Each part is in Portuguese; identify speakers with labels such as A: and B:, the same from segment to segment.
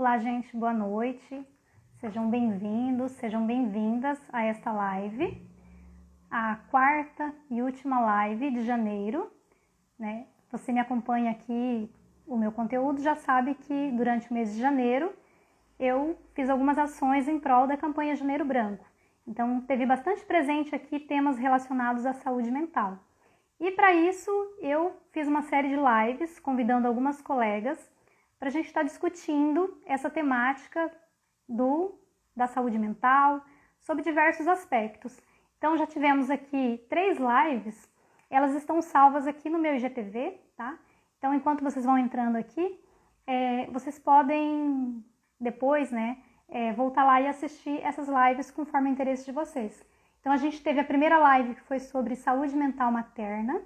A: Olá, gente, boa noite. Sejam bem-vindos, sejam bem-vindas a esta live, a quarta e última live de janeiro, né? Você me acompanha aqui, o meu conteúdo já sabe que durante o mês de janeiro eu fiz algumas ações em prol da campanha Janeiro Branco. Então, teve bastante presente aqui temas relacionados à saúde mental. E para isso, eu fiz uma série de lives convidando algumas colegas para a gente estar discutindo essa temática da saúde mental, sobre diversos aspectos. Então, já tivemos aqui 3 lives, elas estão salvas aqui no meu IGTV, tá? Então, enquanto vocês vão entrando aqui, vocês podem depois, voltar lá e assistir essas lives conforme o interesse de vocês. Então, a gente teve a primeira live que foi sobre saúde mental materna,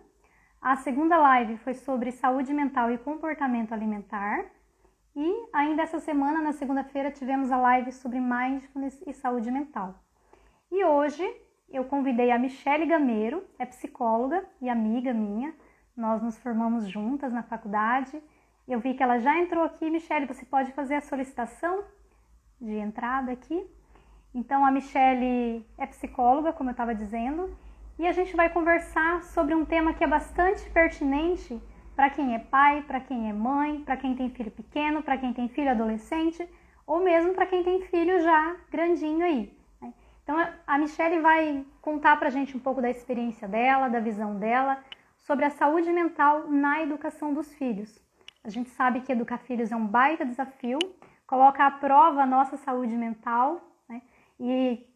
A: a segunda live foi sobre saúde mental e comportamento alimentar, e ainda essa semana, na segunda-feira, tivemos a live sobre mindfulness e saúde mental. E hoje eu convidei a Michele Gameiro, é psicóloga e amiga minha, nós nos formamos juntas na faculdade. Eu vi que ela já entrou aqui. Michele, você pode fazer a solicitação de entrada aqui? Então, a Michele é psicóloga, como eu estava dizendo, e a gente vai conversar sobre um tema que é bastante pertinente para quem é pai, para quem é mãe, para quem tem filho pequeno, para quem tem filho adolescente, ou mesmo para quem tem filho já grandinho aí. Então, a Michele vai contar para a gente um pouco da experiência dela, da visão dela, sobre a saúde mental na educação dos filhos. A gente sabe que educar filhos é um baita desafio, coloca à prova a nossa saúde mental, né? E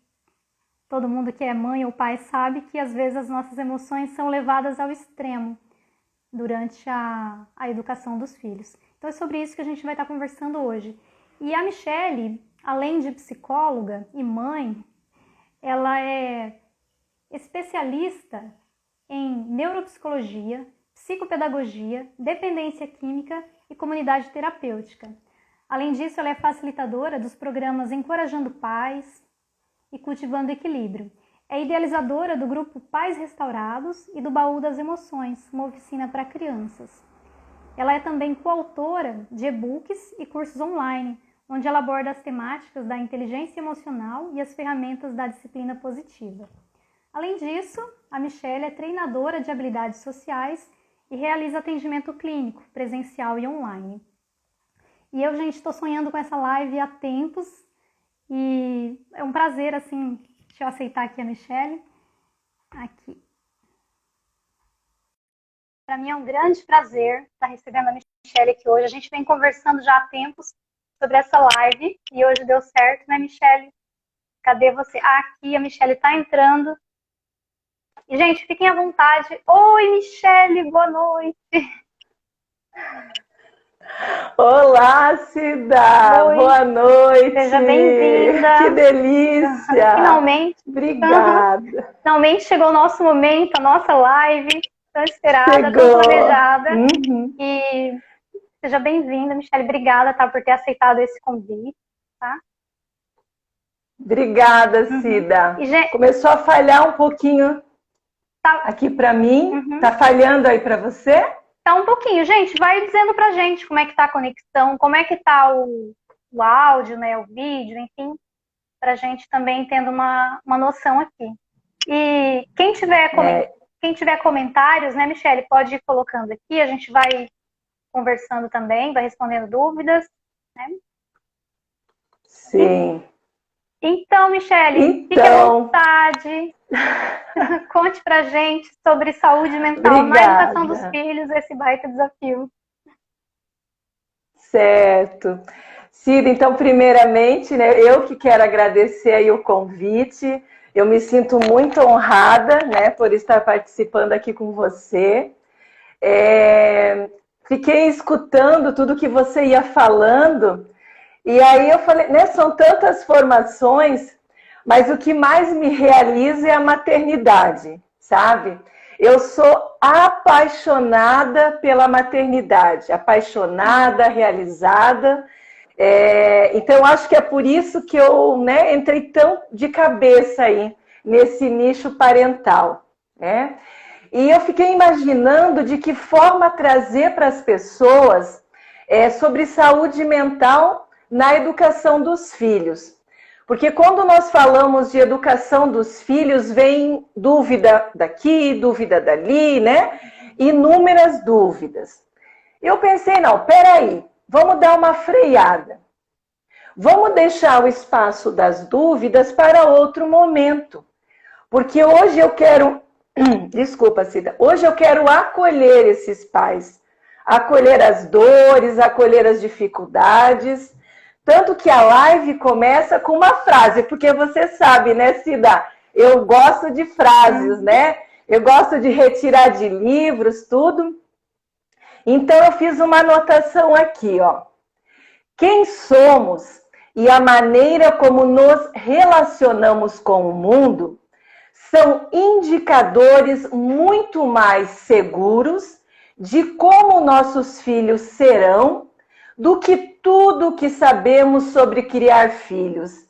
A: todo mundo que é mãe ou pai sabe que às vezes as nossas emoções são levadas ao extremo durante a educação dos filhos. Então é sobre isso que a gente vai estar conversando hoje. E a Michele, além de psicóloga e mãe, ela é especialista em neuropsicologia, psicopedagogia, dependência química e comunidade terapêutica. Além disso, ela é facilitadora dos programas Encorajando Pais e Cultivando Equilíbrio. É idealizadora do grupo Pais Restaurados e do Baú das Emoções, uma oficina para crianças. Ela é também coautora de e-books e cursos online, onde ela aborda as temáticas da inteligência emocional e as ferramentas da disciplina positiva. Além disso, a Michele é treinadora de habilidades sociais e realiza atendimento clínico, presencial e online. E eu, gente, estou sonhando com essa live há tempos e é um prazer, assim, deixa eu aceitar aqui a Michele. Aqui. Para mim é um grande prazer estar recebendo a Michele aqui hoje. A gente vem conversando já há tempos sobre essa live e hoje deu certo, né, Michele? Cadê você? Aqui, a Michele está entrando. E, gente, fiquem à vontade. Oi, Michele, boa noite.
B: Olá, Cida!
A: Oi.
B: Boa noite!
A: Seja bem-vinda!
B: Que delícia!
A: Finalmente!
B: Obrigada!
A: Finalmente chegou o nosso momento, a nossa live, tão esperada, tão planejada. E seja bem-vinda, Michele. Obrigada, tá, por ter aceitado esse convite, tá?
B: Obrigada, Cida. Começou a falhar um pouquinho aqui para mim. Tá falhando aí para você?
A: Tá um pouquinho. Gente, vai dizendo pra gente como é que tá a conexão, como é que tá o áudio, né, o vídeo, enfim, pra gente também tendo uma noção aqui. E quem tiver comentários, né, Michele, pode ir colocando aqui, a gente vai conversando também, vai respondendo dúvidas, né?
B: Sim.
A: Então, Michele, fique à vontade. Conte pra gente sobre saúde mental na educação dos filhos, esse baita desafio.
B: Certo. Cida, então, primeiramente, né, eu que quero agradecer aí o convite. Eu me sinto muito honrada, né, por estar participando aqui com você. Fiquei escutando tudo que você ia falando, e aí eu falei, né, são tantas formações, mas o que mais me realiza é a maternidade, sabe? Eu sou apaixonada pela maternidade, apaixonada, realizada. Então, acho que é por isso que eu, né, entrei tão de cabeça aí nesse nicho parental, né? E eu fiquei imaginando de que forma trazer para as pessoas sobre saúde mental na educação dos filhos. Porque quando nós falamos de educação dos filhos, vem dúvida daqui, dúvida dali, né? Inúmeras dúvidas. Eu pensei, não, peraí, vamos dar uma freada. Vamos deixar o espaço das dúvidas para outro momento. Porque hoje eu quero, desculpa, Cida, hoje eu quero acolher esses pais. Acolher as dores, acolher as dificuldades. Tanto que a live começa com uma frase, porque você sabe, né, Cida? Eu gosto de frases, né? Eu gosto de retirar de livros, tudo. Então eu fiz uma anotação aqui, ó. Quem somos e a maneira como nos relacionamos com o mundo são indicadores muito mais seguros de como nossos filhos serão do que tudo que sabemos sobre criar filhos.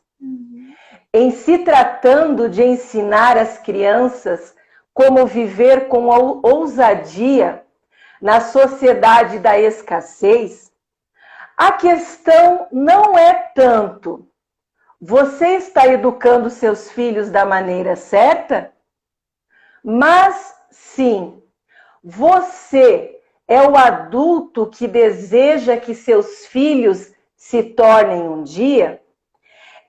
B: Em se tratando de ensinar as crianças como viver com ousadia na sociedade da escassez, a questão não é tanto: você está educando seus filhos da maneira certa? Mas sim, você é o adulto que deseja que seus filhos se tornem um dia?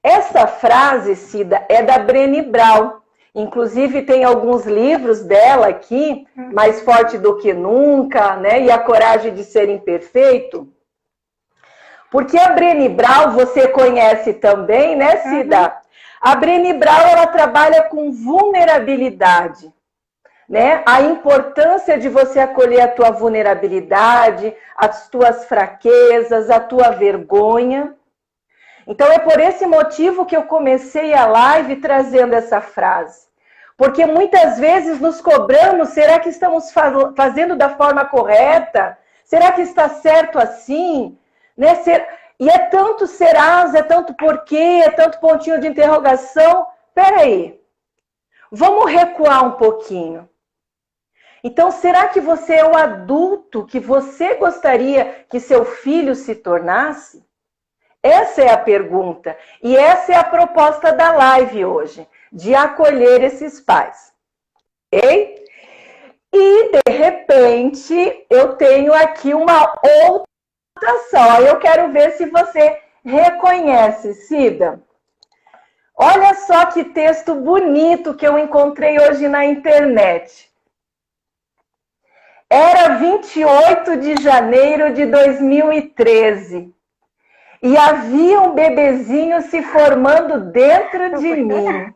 B: Essa frase, Cida, é da Brené Brown. Inclusive tem alguns livros dela aqui, Mais Forte do que Nunca, né? E A Coragem de Ser Imperfeito. Porque a Brené Brown, você conhece também, né, Cida? A Brené Brown, ela trabalha com vulnerabilidade. Né? A importância de você acolher a tua vulnerabilidade, as tuas fraquezas, a tua vergonha. Então é por esse motivo que eu comecei a live trazendo essa frase. Porque muitas vezes nos cobramos, será que estamos fazendo da forma correta? Será que está certo assim? Né? E é tanto serás, é tanto porquê, é tanto pontinho de interrogação. Peraí, vamos recuar um pouquinho. Então, será que você é o adulto que você gostaria que seu filho se tornasse? Essa é a pergunta. E essa é a proposta da live hoje, de acolher esses pais. Ok? E, de repente, eu tenho aqui uma outra só. Eu quero ver se você reconhece, Cida. Olha só que texto bonito que eu encontrei hoje na internet. Era 28 de janeiro de 2013 e havia um bebezinho se formando dentro de mim.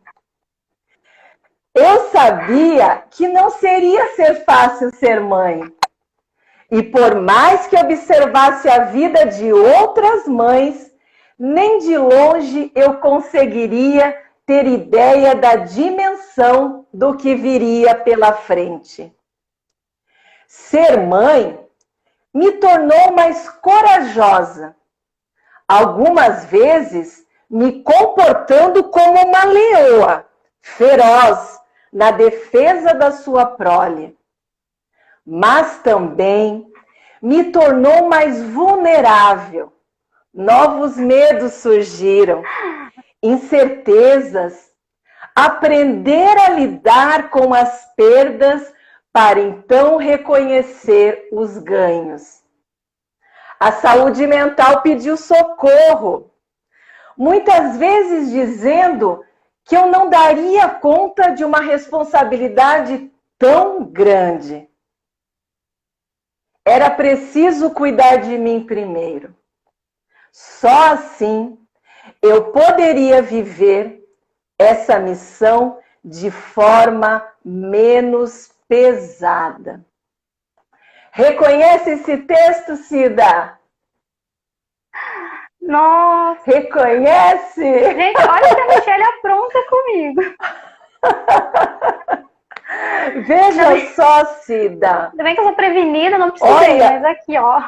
B: Eu sabia que não seria ser fácil ser mãe. E por mais que observasse a vida de outras mães, nem de longe eu conseguiria ter ideia da dimensão do que viria pela frente. Ser mãe me tornou mais corajosa, algumas vezes me comportando como uma leoa, feroz, na defesa da sua prole. Mas também me tornou mais vulnerável. Novos medos surgiram, incertezas, aprender a lidar com as perdas para então reconhecer os ganhos. A saúde mental pediu socorro, muitas vezes dizendo que eu não daria conta de uma responsabilidade tão grande. Era preciso cuidar de mim primeiro. Só assim eu poderia viver essa missão de forma menos pesada. Reconhece esse texto, Cida?
A: Nossa!
B: Reconhece?
A: Gente, olha que a Michelle apronta comigo.
B: Veja só, Cida.
A: Ainda bem que eu sou prevenida, não precisei,
B: Olha.
A: mas aqui, ó.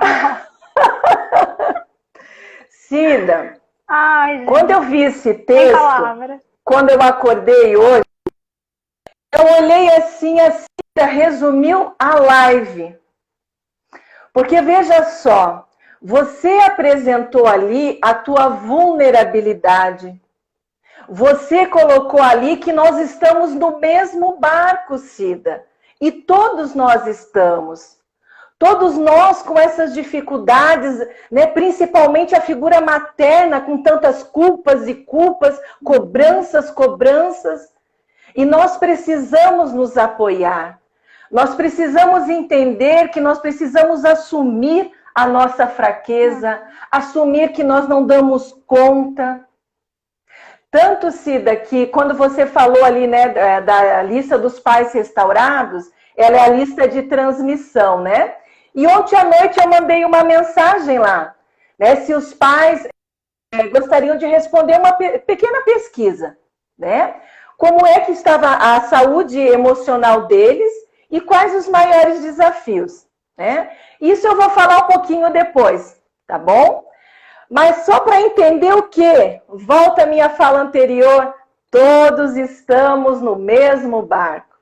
B: Cida,
A: Ai, gente,
B: quando eu vi esse
A: sem
B: texto,
A: palavra.
B: quando eu acordei hoje, eu olhei assim, a Cida resumiu a live. Porque veja só, Você apresentou ali a tua vulnerabilidade. Você colocou ali que nós estamos no mesmo barco, Cida. E todos nós estamos. Todos nós com essas dificuldades, né? Principalmente a figura materna com tantas culpas e culpas, cobranças, cobranças. E nós precisamos nos apoiar. Nós precisamos entender que nós precisamos assumir a nossa fraqueza, assumir que nós não damos conta. Tanto, Cida, que quando você falou ali, né, da lista dos pais restaurados, ela é a lista de transmissão, né? E ontem à noite eu mandei uma mensagem lá, né? Se os pais gostariam de responder uma pequena pesquisa, né? Como é que estava a saúde emocional deles e quais os maiores desafios, né? Isso eu vou falar um pouquinho depois, tá bom? Mas só para entender o quê? Volta à minha fala anterior, todos estamos no mesmo barco.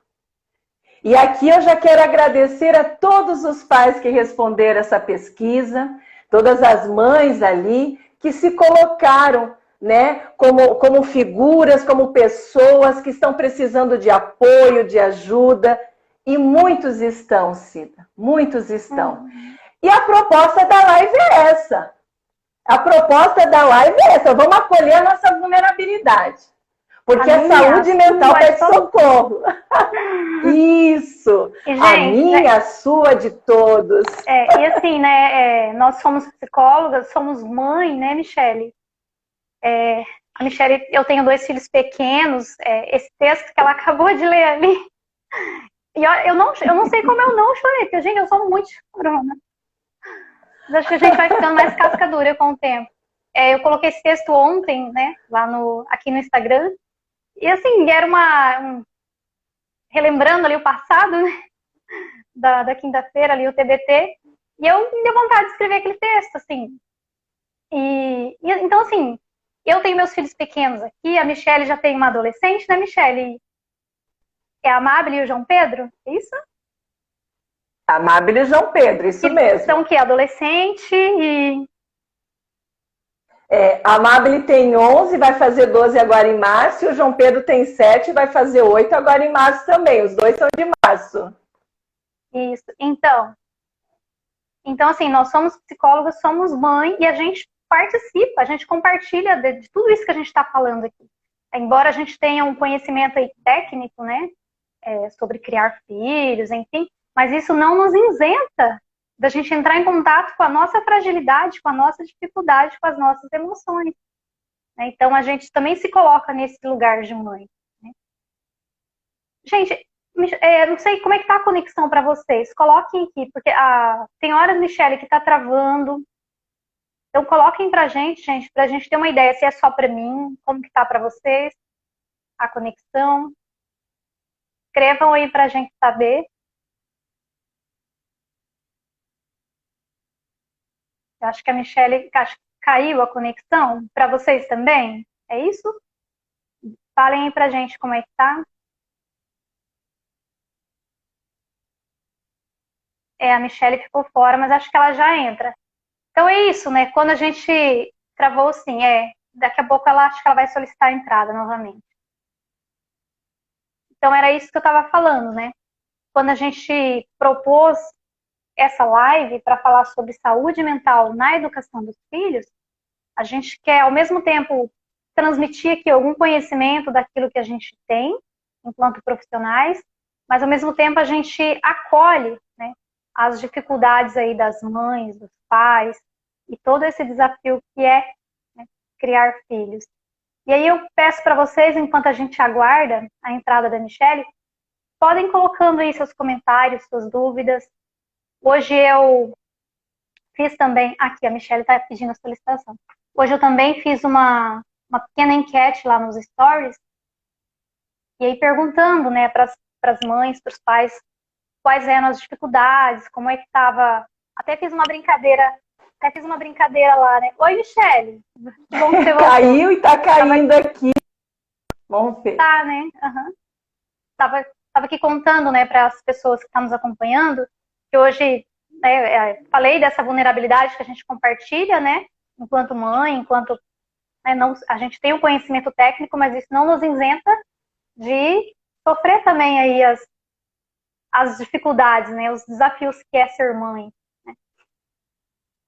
B: E aqui eu já quero agradecer a todos os pais que responderam essa pesquisa, todas as mães ali que se colocaram, né, como figuras, como pessoas que estão precisando de apoio, de ajuda. E muitos estão, Cida, muitos estão. E a proposta da live é essa. A proposta da live é essa, vamos acolher a nossa vulnerabilidade. Porque a saúde mental pede socorro. Isso! E, gente, a minha, a sua, de todos.
A: E assim, né, nós somos psicólogas, somos mãe, né, Michele? A Michele, eu tenho 2 filhos pequenos, esse texto que ela acabou de ler ali. E eu não sei como eu não chorei, porque, gente, eu sou muito chorona. Acho que a gente vai ficando mais casca dura com o tempo. Eu coloquei esse texto ontem, né, aqui no Instagram. E assim, era relembrando ali o passado, né, da quinta-feira, ali o TBT. E eu me deu vontade de escrever aquele texto, assim. Então, assim, eu tenho meus filhos pequenos aqui, a Michele já tem uma adolescente, né, Michele? É a Amábile e o João Pedro, é isso?
B: Amábile e João Pedro, isso mesmo.
A: São que adolescente e...
B: a Amábile tem 11, vai fazer 12 agora em março, e o João Pedro tem 7, vai fazer 8 agora em março também. Os dois são de março.
A: Isso. Então assim, nós somos psicólogas, somos mãe, e a gente participa, a gente compartilha de tudo isso que a gente está falando aqui. Embora a gente tenha um conhecimento aí técnico, né, sobre criar filhos, enfim, mas isso não nos isenta da gente entrar em contato com a nossa fragilidade, com a nossa dificuldade, com as nossas emoções. Né? Então, a gente também se coloca nesse lugar de mãe. Né? Gente, não sei como é que está a conexão para vocês. Coloquem aqui, porque tem horas, Michele, que está travando. Então, coloquem para a gente, ter uma ideia se é só para mim, como que está para vocês, a conexão. Escrevam aí para a gente saber. Eu acho que a Michele, caiu a conexão para vocês também. É isso? Falem aí pra gente como é que tá. A Michele ficou fora, mas acho que ela já entra. Então é isso, né? Quando a gente travou assim, daqui a pouco acho que ela vai solicitar a entrada novamente. Então era isso que eu estava falando, né? Quando a gente propôs essa live para falar sobre saúde mental na educação dos filhos, a gente quer, ao mesmo tempo, transmitir aqui algum conhecimento daquilo que a gente tem, enquanto profissionais, mas, ao mesmo tempo, a gente acolhe, né, as dificuldades aí das mães, dos pais, e todo esse desafio que é, né, criar filhos. E aí eu peço para vocês, enquanto a gente aguarda a entrada da Michele, podem colocando aí seus comentários, suas dúvidas. Hoje eu fiz também... Aqui, a Michele está pedindo a solicitação. Hoje eu também fiz uma pequena enquete lá nos stories, e aí perguntando, né, para as mães, para os pais, quais eram as dificuldades, como é que estava. Até fiz uma brincadeira lá, né? Oi, Michele. Bom que você voltou.
B: Caiu e tá caindo aqui. Vamos ver.
A: Tá, né? Uhum. Tava aqui contando, né, para as pessoas que estão nos acompanhando, que hoje né, falei dessa vulnerabilidade que a gente compartilha, né, enquanto mãe, enquanto, né, não, a gente tem o conhecimento técnico, mas isso não nos isenta de sofrer também aí as dificuldades, né, os desafios que é ser mãe. Né?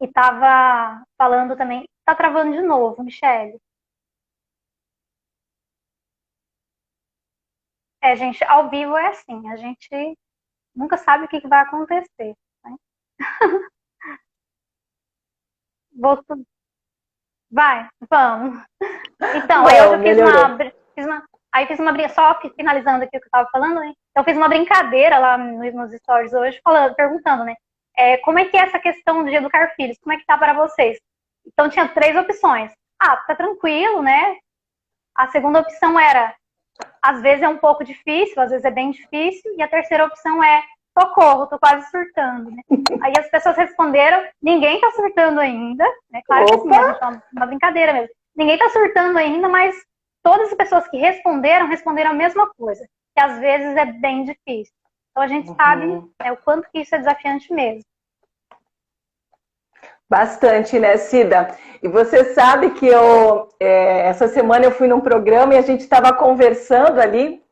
A: E estava falando também, tá travando de novo, Michele. Gente, ao vivo é assim, a gente nunca sabe o que vai acontecer. Né? Volto... Vai, vamos. Então, aí hoje
B: Bom,
A: eu
B: melhorou.
A: fiz uma só finalizando aqui o que eu estava falando, né? Eu fiz uma brincadeira lá nos stories hoje, perguntando, né? Como é que é essa questão de educar filhos? Como é que tá para vocês? Então tinha 3 opções. Tá tranquilo, né? A segunda opção era, às vezes é um pouco difícil, às vezes é bem difícil. E a terceira opção é, socorro, tô quase surtando, né? Aí as pessoas responderam, ninguém tá surtando ainda, né? Claro que assim, a gente é uma brincadeira mesmo. Ninguém tá surtando ainda, mas todas as pessoas que responderam a mesma coisa, que às vezes é bem difícil. Então a gente sabe o quanto que isso é desafiante mesmo.
B: Bastante, né, Cida? E você sabe que essa semana eu fui num programa e a gente estava conversando ali,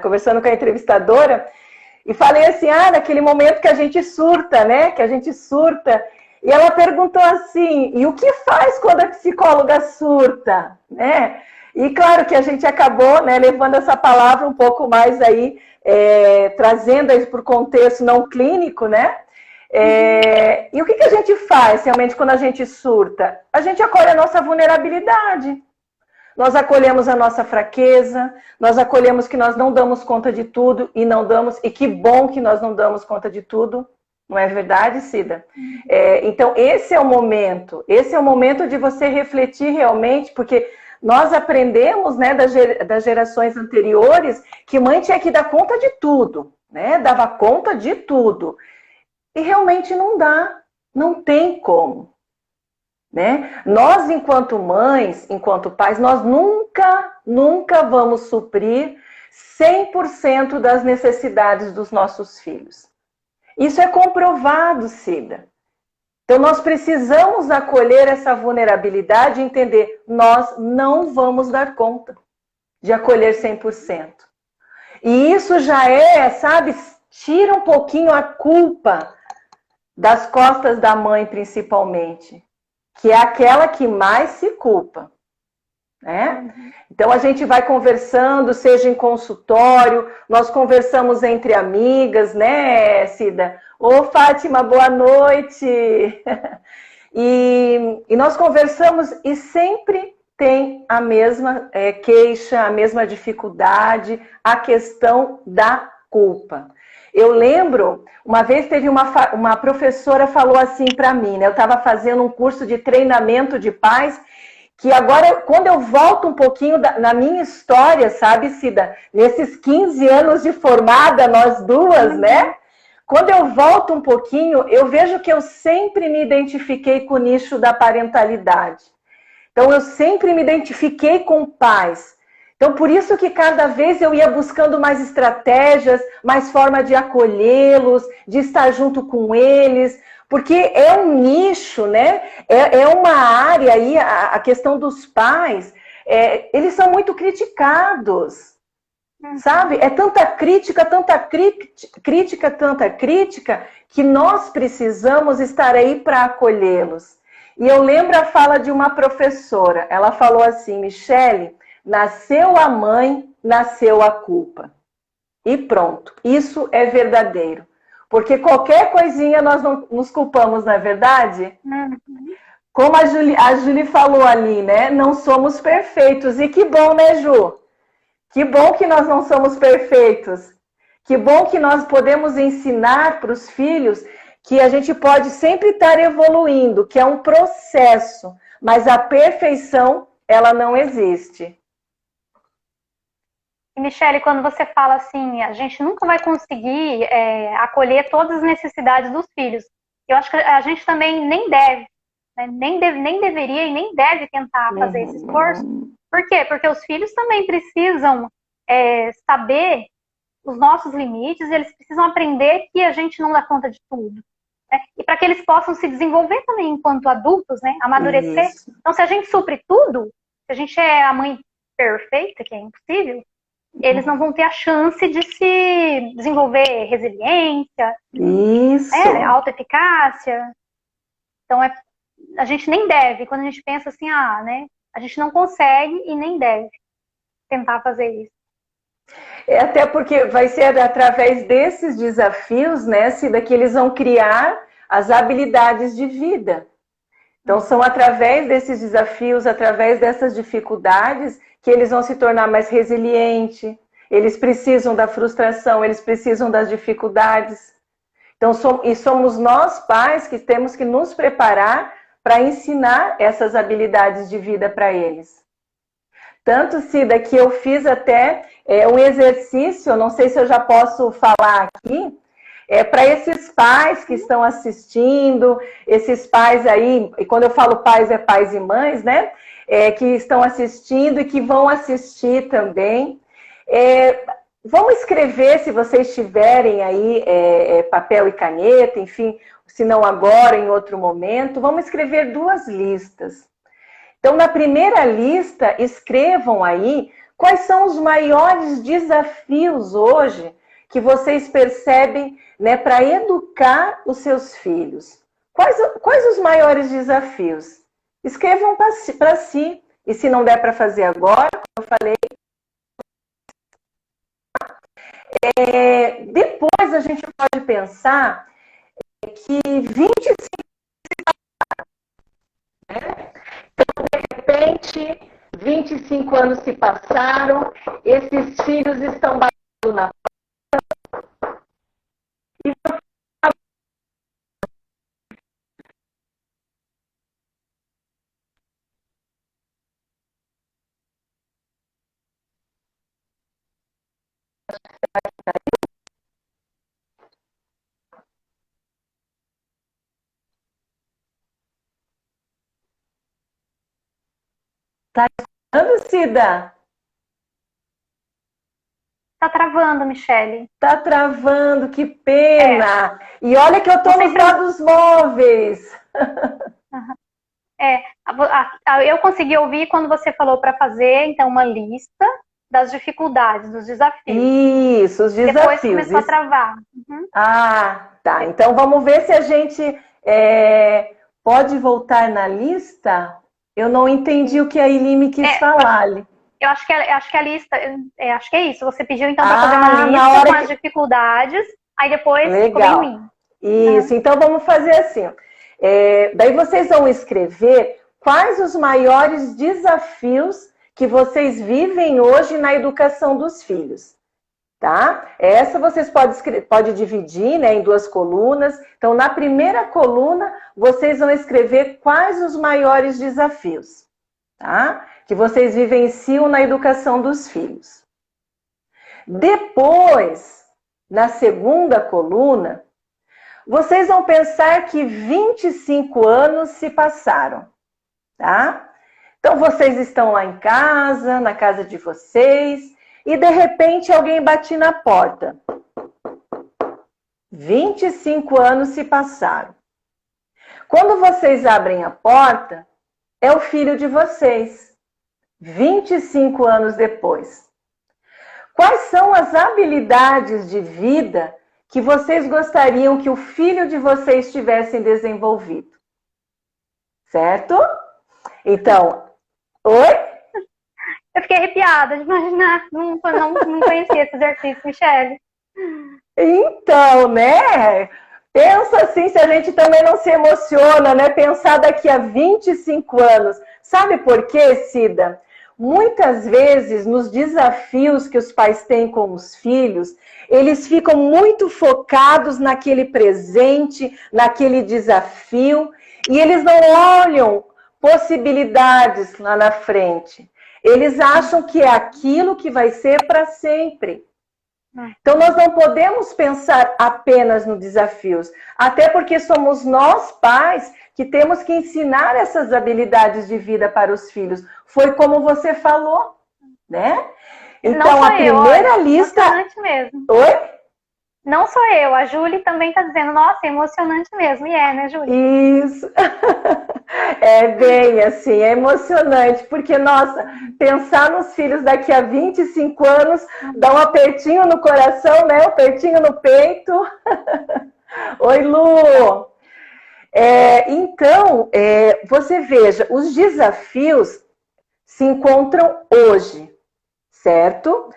B: conversando com a entrevistadora, e falei assim, naquele momento que a gente surta, né? Que a gente surta. E ela perguntou assim, e o que faz quando a psicóloga surta? Né? E claro que a gente acabou, né, levando essa palavra um pouco mais aí, trazendo aí para o contexto não clínico, né? E o que a gente faz realmente quando a gente surta? A gente acolhe a nossa vulnerabilidade. Nós acolhemos a nossa fraqueza, nós acolhemos que nós não damos conta de tudo e não damos, e que bom que nós não damos conta de tudo, não é verdade, Cida? Então, esse é o momento de você refletir realmente, porque nós aprendemos, né, das gerações anteriores que mãe tinha que dar conta de tudo, né? Dava conta de tudo. E realmente não dá, não tem como. Né? Nós, enquanto mães, enquanto pais, nós nunca vamos suprir 100% das necessidades dos nossos filhos. Isso é comprovado, Cida. Então, nós precisamos acolher essa vulnerabilidade e entender, nós não vamos dar conta de acolher 100%. E isso já sabe, tira um pouquinho a culpa das costas da mãe, principalmente, que é aquela que mais se culpa, né? Então a gente vai conversando, seja em consultório, nós conversamos entre amigas, né, Cida? Ô, Fátima, boa noite! E nós conversamos e sempre tem a mesma queixa, a mesma dificuldade, a questão da culpa. Eu lembro, uma vez teve uma professora falou assim para mim, né? Eu estava fazendo um curso de treinamento de pais, que agora, quando eu volto um pouquinho na minha história, sabe, Cida? Nesses 15 anos de formada, nós duas, né? Quando eu volto um pouquinho, eu vejo que eu sempre me identifiquei com o nicho da parentalidade. Então, eu sempre me identifiquei com pais. Então, por isso que cada vez eu ia buscando mais estratégias, mais forma de acolhê-los, de estar junto com eles, porque é um nicho, né? É uma área aí, a questão dos pais, eles são muito criticados, sabe? É tanta crítica, que nós precisamos estar aí para acolhê-los. E eu lembro a fala de uma professora, ela falou assim, Michele, nasceu a mãe, nasceu a culpa. E pronto, isso é verdadeiro. Porque qualquer coisinha nós não nos culpamos, não é verdade? Como a Julie falou ali, né? Não somos perfeitos. E que bom, né, Ju? Que bom que nós não somos perfeitos. Que bom que nós podemos ensinar para os filhos que a gente pode sempre estar evoluindo, que é um processo, mas a perfeição, ela não existe.
A: Michele, quando você fala assim, a gente nunca vai conseguir acolher todas as necessidades dos filhos. Eu acho que a gente também nem deve, né? nem deveria e nem deve tentar fazer esse esforço. Por quê? Porque os filhos também precisam saber os nossos limites, eles precisam aprender que a gente não dá conta de tudo. né? E para que eles possam se desenvolver também enquanto adultos, né? Amadurecer.
B: Isso.
A: Então, se a gente supre tudo, se a gente é a mãe perfeita, que é impossível, eles não vão ter a chance de se desenvolver resiliência,
B: Isso.
A: autoeficácia. Então, a gente nem deve, quando a gente pensa assim, né? A gente não consegue e nem deve tentar fazer isso.
B: Até porque vai ser através desses desafios, né, Cida, que eles vão criar as habilidades de vida. Então, são através desses desafios, através dessas dificuldades, que eles vão se tornar mais resilientes. Eles precisam da frustração, eles precisam das dificuldades. Então, somos nós, pais, que temos que nos preparar para ensinar essas habilidades de vida para eles. Tanto, Cida, que eu fiz até um exercício, não sei se eu já posso falar aqui, para esses pais que estão assistindo, esses pais aí, e quando eu falo pais, é pais e mães, né? Que estão assistindo e que vão assistir também. Vamos escrever, se vocês tiverem aí papel e caneta, enfim, se não agora, em outro momento, vamos escrever 2 listas. Então, na primeira lista, escrevam aí quais são os maiores desafios hoje que vocês percebem, né, para educar os seus filhos. Quais os maiores desafios? Escrevam para si. E se não der para fazer agora, como eu falei, depois a gente pode pensar que 25, né? Então, de repente, 25 anos se passaram, esses filhos estão batendo na Tá escutando, Cida?
A: Tá travando, Michele.
B: Tá travando, que pena. E olha que eu tô nos dados móveis.
A: Eu consegui ouvir quando você falou para fazer, então, uma lista das dificuldades, dos desafios.
B: Isso, os desafios.
A: Depois começou a travar. Uhum.
B: Tá. Então, vamos ver se a gente pode voltar na lista. Eu não entendi o que a Ilime quis falar ali.
A: Eu acho que a lista, acho que é isso. Você pediu, então, para fazer uma lista com as dificuldades, aí depois ficou bem ruim.
B: Isso, então vamos fazer assim. Daí vocês vão escrever quais os maiores desafios que vocês vivem hoje na educação dos filhos. Tá? Essa vocês podem dividir, né, em 2 colunas. Então, na primeira coluna, vocês vão escrever quais os maiores desafios, tá? Que vocês vivenciam na educação dos filhos. Depois, na segunda coluna, vocês vão pensar que 25 anos se passaram, tá? Então, vocês estão lá em casa, na casa de vocês, e de repente alguém bate na porta. 25 anos se passaram. Quando vocês abrem a porta, é o filho de vocês. 25 anos depois. Quais são as habilidades de vida que vocês gostariam que o filho de vocês tivesse desenvolvido? Certo? Então, oi?
A: Eu fiquei arrepiada de imaginar, não conhecia esse exercício, Michele.
B: Então, né? Pensa assim, se a gente também não se emociona, né? Pensar daqui a 25 anos. Sabe por quê, Cida? Muitas vezes, nos desafios que os pais têm com os filhos, eles ficam muito focados naquele presente, naquele desafio, e eles não olham possibilidades lá na frente. Eles acham que é aquilo que vai ser para sempre. Então, nós não podemos pensar apenas nos desafios, até porque somos nós, pais, que temos que ensinar essas habilidades de vida para os filhos. Foi como você falou, né? Então, a primeira lista...
A: Mesmo.
B: Oi?
A: Não sou eu, a Júlia também está dizendo, nossa, é emocionante mesmo. E é, né, Júlia?
B: Isso. É bem assim, é emocionante, porque, nossa, pensar nos filhos daqui a 25 anos dá um apertinho no coração, né? Um apertinho no peito. Oi, Lu! Então, você veja, os desafios se encontram hoje, certo?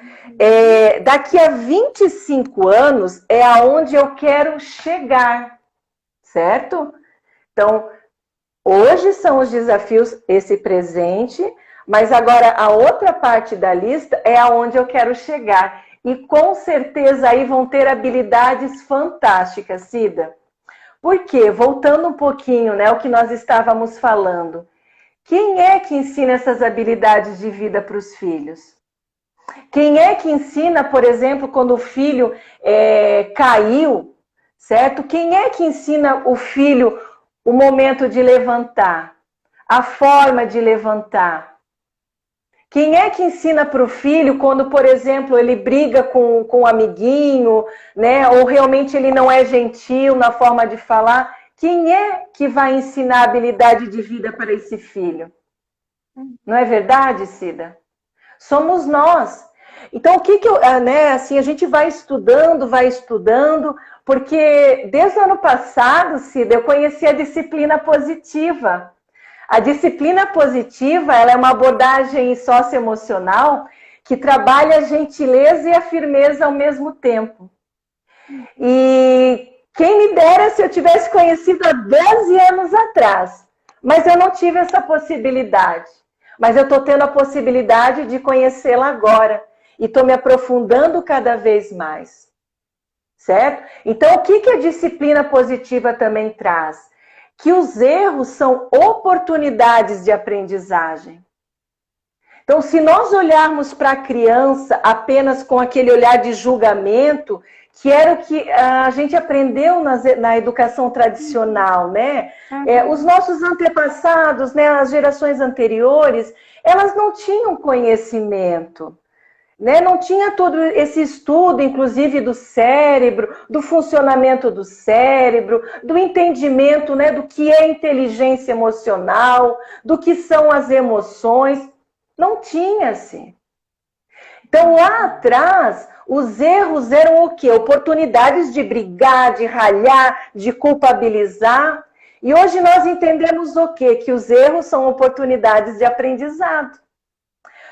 B: Daqui a 25 anos é aonde eu quero chegar, certo? Então, hoje são os desafios, esse presente, mas agora a outra parte da lista é aonde eu quero chegar. E com certeza aí vão ter habilidades fantásticas, Cida. Por quê? Voltando um pouquinho, né, o que nós estávamos falando. Quem é que ensina essas habilidades de vida para os filhos? Quem é que ensina, por exemplo, quando o filho caiu, certo? Quem é que ensina o filho o momento de levantar? A forma de levantar? Quem é que ensina para o filho quando, por exemplo, ele briga com um amiguinho, né? Ou realmente ele não é gentil na forma de falar? Quem é que vai ensinar a habilidade de vida para esse filho? Não é verdade, Cida? Somos nós. Então, o que eu, né, assim, a gente vai estudando, porque desde o ano passado, Cida, eu conheci a disciplina positiva. A disciplina positiva, ela é uma abordagem socioemocional que trabalha a gentileza e a firmeza ao mesmo tempo. E quem me dera se eu tivesse conhecido há 12 anos atrás, mas eu não tive essa possibilidade. Mas eu estou tendo a possibilidade de conhecê-la agora. E estou me aprofundando cada vez mais. Certo? Então, o que a disciplina positiva também traz? Que os erros são oportunidades de aprendizagem. Então, se nós olharmos para a criança apenas com aquele olhar de julgamento, que era o que a gente aprendeu na educação tradicional, né? Os nossos antepassados, né, as gerações anteriores, elas não tinham conhecimento. Né? Não tinha todo esse estudo, inclusive do cérebro, do funcionamento do cérebro, do entendimento, né, do que é inteligência emocional, do que são as emoções. Não tinha, assim. Então, lá atrás, os erros eram o quê? Oportunidades de brigar, de ralhar, de culpabilizar. E hoje nós entendemos o quê? Que os erros são oportunidades de aprendizado.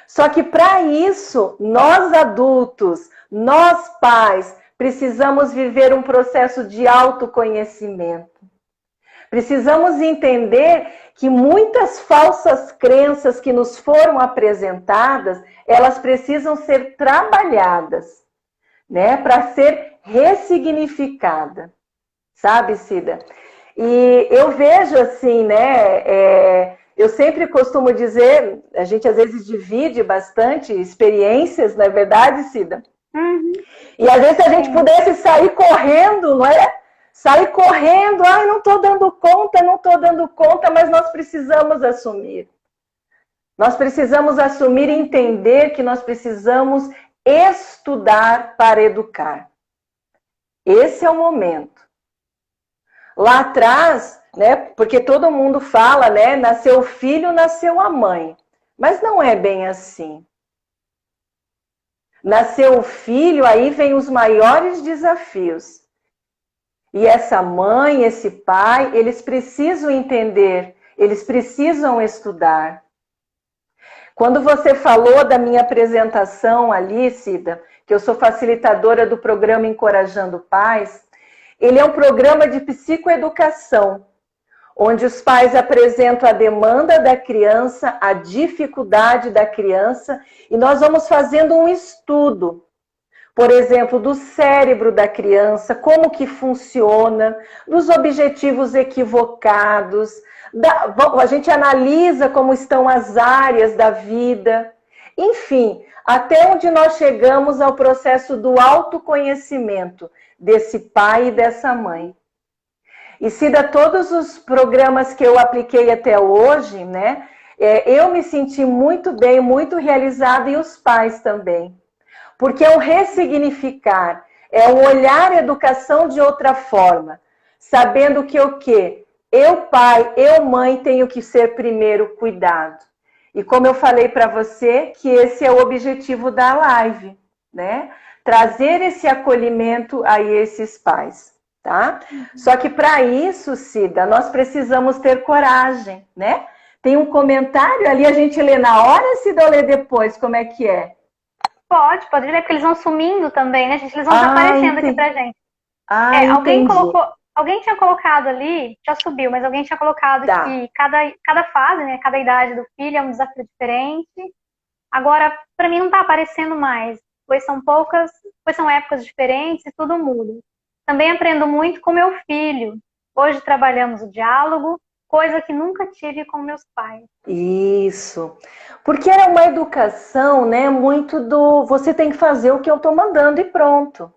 B: Só que para isso, nós adultos, nós pais, precisamos viver um processo de autoconhecimento. Precisamos entender que muitas falsas crenças que nos foram apresentadas, elas precisam ser trabalhadas, né, para ser ressignificada. Sabe, Cida? E eu vejo assim, né, eu sempre costumo dizer, a gente às vezes divide bastante experiências, não é verdade, Cida?
A: Uhum.
B: E às vezes se a gente pudesse sair correndo, não é? Sair correndo, ai, não estou dando conta, mas nós precisamos assumir. Nós precisamos assumir e entender que nós precisamos estudar para educar. Esse é o momento. Lá atrás, né, porque todo mundo fala, né, nasceu o filho, nasceu a mãe. Mas não é bem assim. Nasceu o filho, aí vem os maiores desafios. E essa mãe, esse pai, eles precisam entender, eles precisam estudar. Quando você falou da minha apresentação ali, Cida, que eu sou facilitadora do programa Encorajando Pais, ele é um programa de psicoeducação, onde os pais apresentam a demanda da criança, a dificuldade da criança, e nós vamos fazendo um estudo, por exemplo, do cérebro da criança, como que funciona, dos objetivos equivocados, a gente analisa como estão as áreas da vida, enfim, até onde nós chegamos ao processo do autoconhecimento desse pai e dessa mãe. E Cida, todos os programas que eu apliquei até hoje, né, eu me senti muito bem, muito realizada, e os pais também. Porque é um ressignificar, É um olhar a educação de outra forma, sabendo que o quê? Eu, pai, eu, mãe, tenho que ser primeiro cuidado. E como eu falei para você, que esse é o objetivo da live, né? Trazer esse acolhimento a esses pais, tá? Só que para isso, Cida, nós precisamos ter coragem, né? Tem um comentário ali, a gente lê na hora, Cida, ou lê depois? Como é que é?
A: Pode ler, porque eles vão sumindo também, né, gente? Eles vão desaparecendo aqui pra gente. Alguém tinha colocado ali, já subiu, mas alguém tinha colocado que cada fase, né, cada idade do filho é um desafio diferente. Agora, para mim não tá aparecendo mais, pois são épocas diferentes e tudo muda. Também aprendo muito com meu filho. Hoje trabalhamos o diálogo, coisa que nunca tive com meus pais.
B: Isso. Porque era uma educação, né, muito do você tem que fazer o que eu tô mandando e pronto.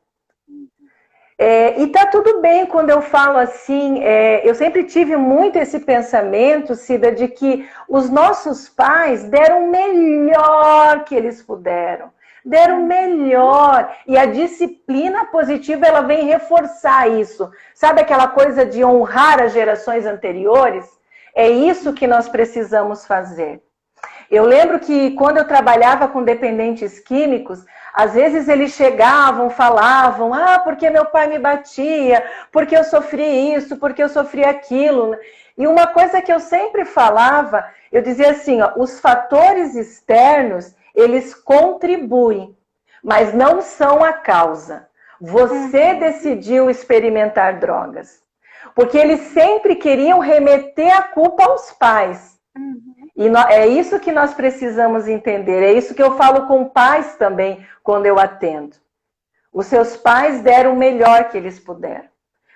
B: E tá tudo bem quando eu falo assim, eu sempre tive muito esse pensamento, Cida, de que os nossos pais deram o melhor que eles puderam. Deram o melhor. E a disciplina positiva, ela vem reforçar isso. Sabe aquela coisa de honrar as gerações anteriores? É isso que nós precisamos fazer. Eu lembro que quando eu trabalhava com dependentes químicos, às vezes eles chegavam, falavam, porque meu pai me batia, porque eu sofri isso, porque eu sofri aquilo. E uma coisa que eu sempre falava, eu dizia assim, os fatores externos, eles contribuem, mas não são a causa. Você decidiu experimentar drogas. Porque eles sempre queriam remeter a culpa aos pais. E é isso que nós precisamos entender. É isso que eu falo com pais também, quando eu atendo. Os seus pais deram o melhor que eles puderam.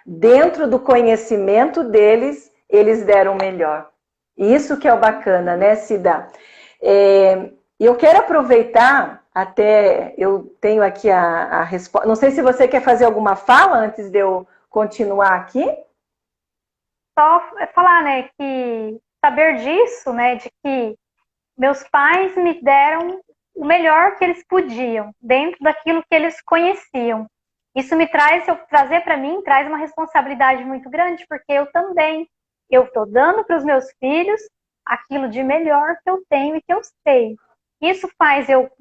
B: Dentro do conhecimento deles, eles deram o melhor. Isso que é o bacana, né, Cida? Eu quero aproveitar, até eu tenho aqui a resposta. Não sei se você quer fazer alguma fala antes de eu continuar aqui.
A: Só falar, né, que saber disso, né, de que meus pais me deram o melhor que eles podiam, dentro daquilo que eles conheciam. Isso me traz, se eu trazer para mim, traz uma responsabilidade muito grande, porque eu estou dando para os meus filhos aquilo de melhor que eu tenho e que eu sei. Isso faz eu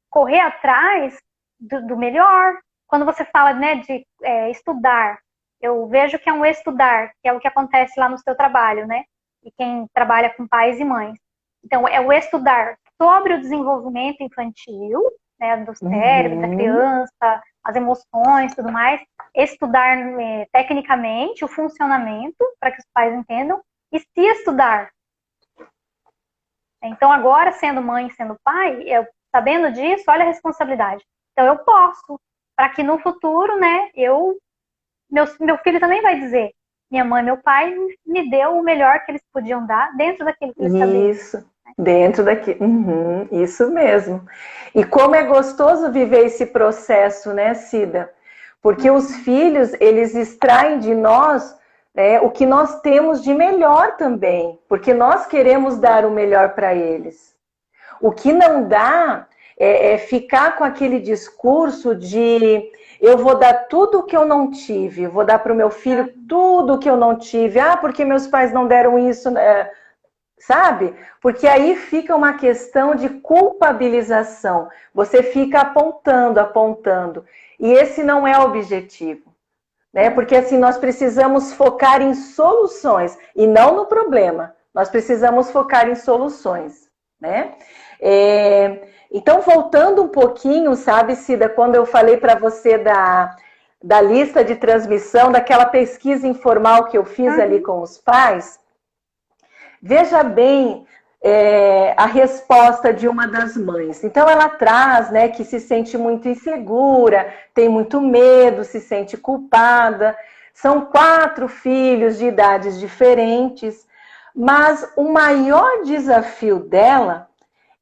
A: correr atrás do melhor. Quando você fala, né, de estudar, eu vejo que é um estudar, que é o que acontece lá no seu trabalho, né? E quem trabalha com pais e mães. Então, é o estudar sobre o desenvolvimento infantil, né, do cérebro, da criança, as emoções, tudo mais. Estudar tecnicamente o funcionamento, para que os pais entendam, e se estudar. Então, agora, sendo mãe e sendo pai, sabendo disso, olha a responsabilidade. Então, eu posso, para que no futuro, né, meu filho também vai dizer, minha mãe e meu pai me deu o melhor que eles podiam dar dentro daquilo que eles sabiam.
B: Isso, dentro daquilo. Isso mesmo. E como é gostoso viver esse processo, né, Cida? Porque os filhos, eles extraem de nós o que nós temos de melhor também. Porque nós queremos dar o melhor para eles. O que não dá é ficar com aquele discurso de eu vou dar tudo o que eu não tive, vou dar para o meu filho tudo o que eu não tive. Porque meus pais não deram isso, sabe? Porque aí fica uma questão de culpabilização. Você fica apontando. E esse não é o objetivo. Né? Porque assim, nós precisamos focar em soluções e não no problema. Nós precisamos focar em soluções, né? Então, voltando um pouquinho, sabe, Cida, quando eu falei para você da lista de transmissão, daquela pesquisa informal que eu fiz ali com os pais, veja bem a resposta de uma das mães. Então, ela traz, né, que se sente muito insegura, tem muito medo, se sente culpada. São 4 filhos de idades diferentes, mas o maior desafio dela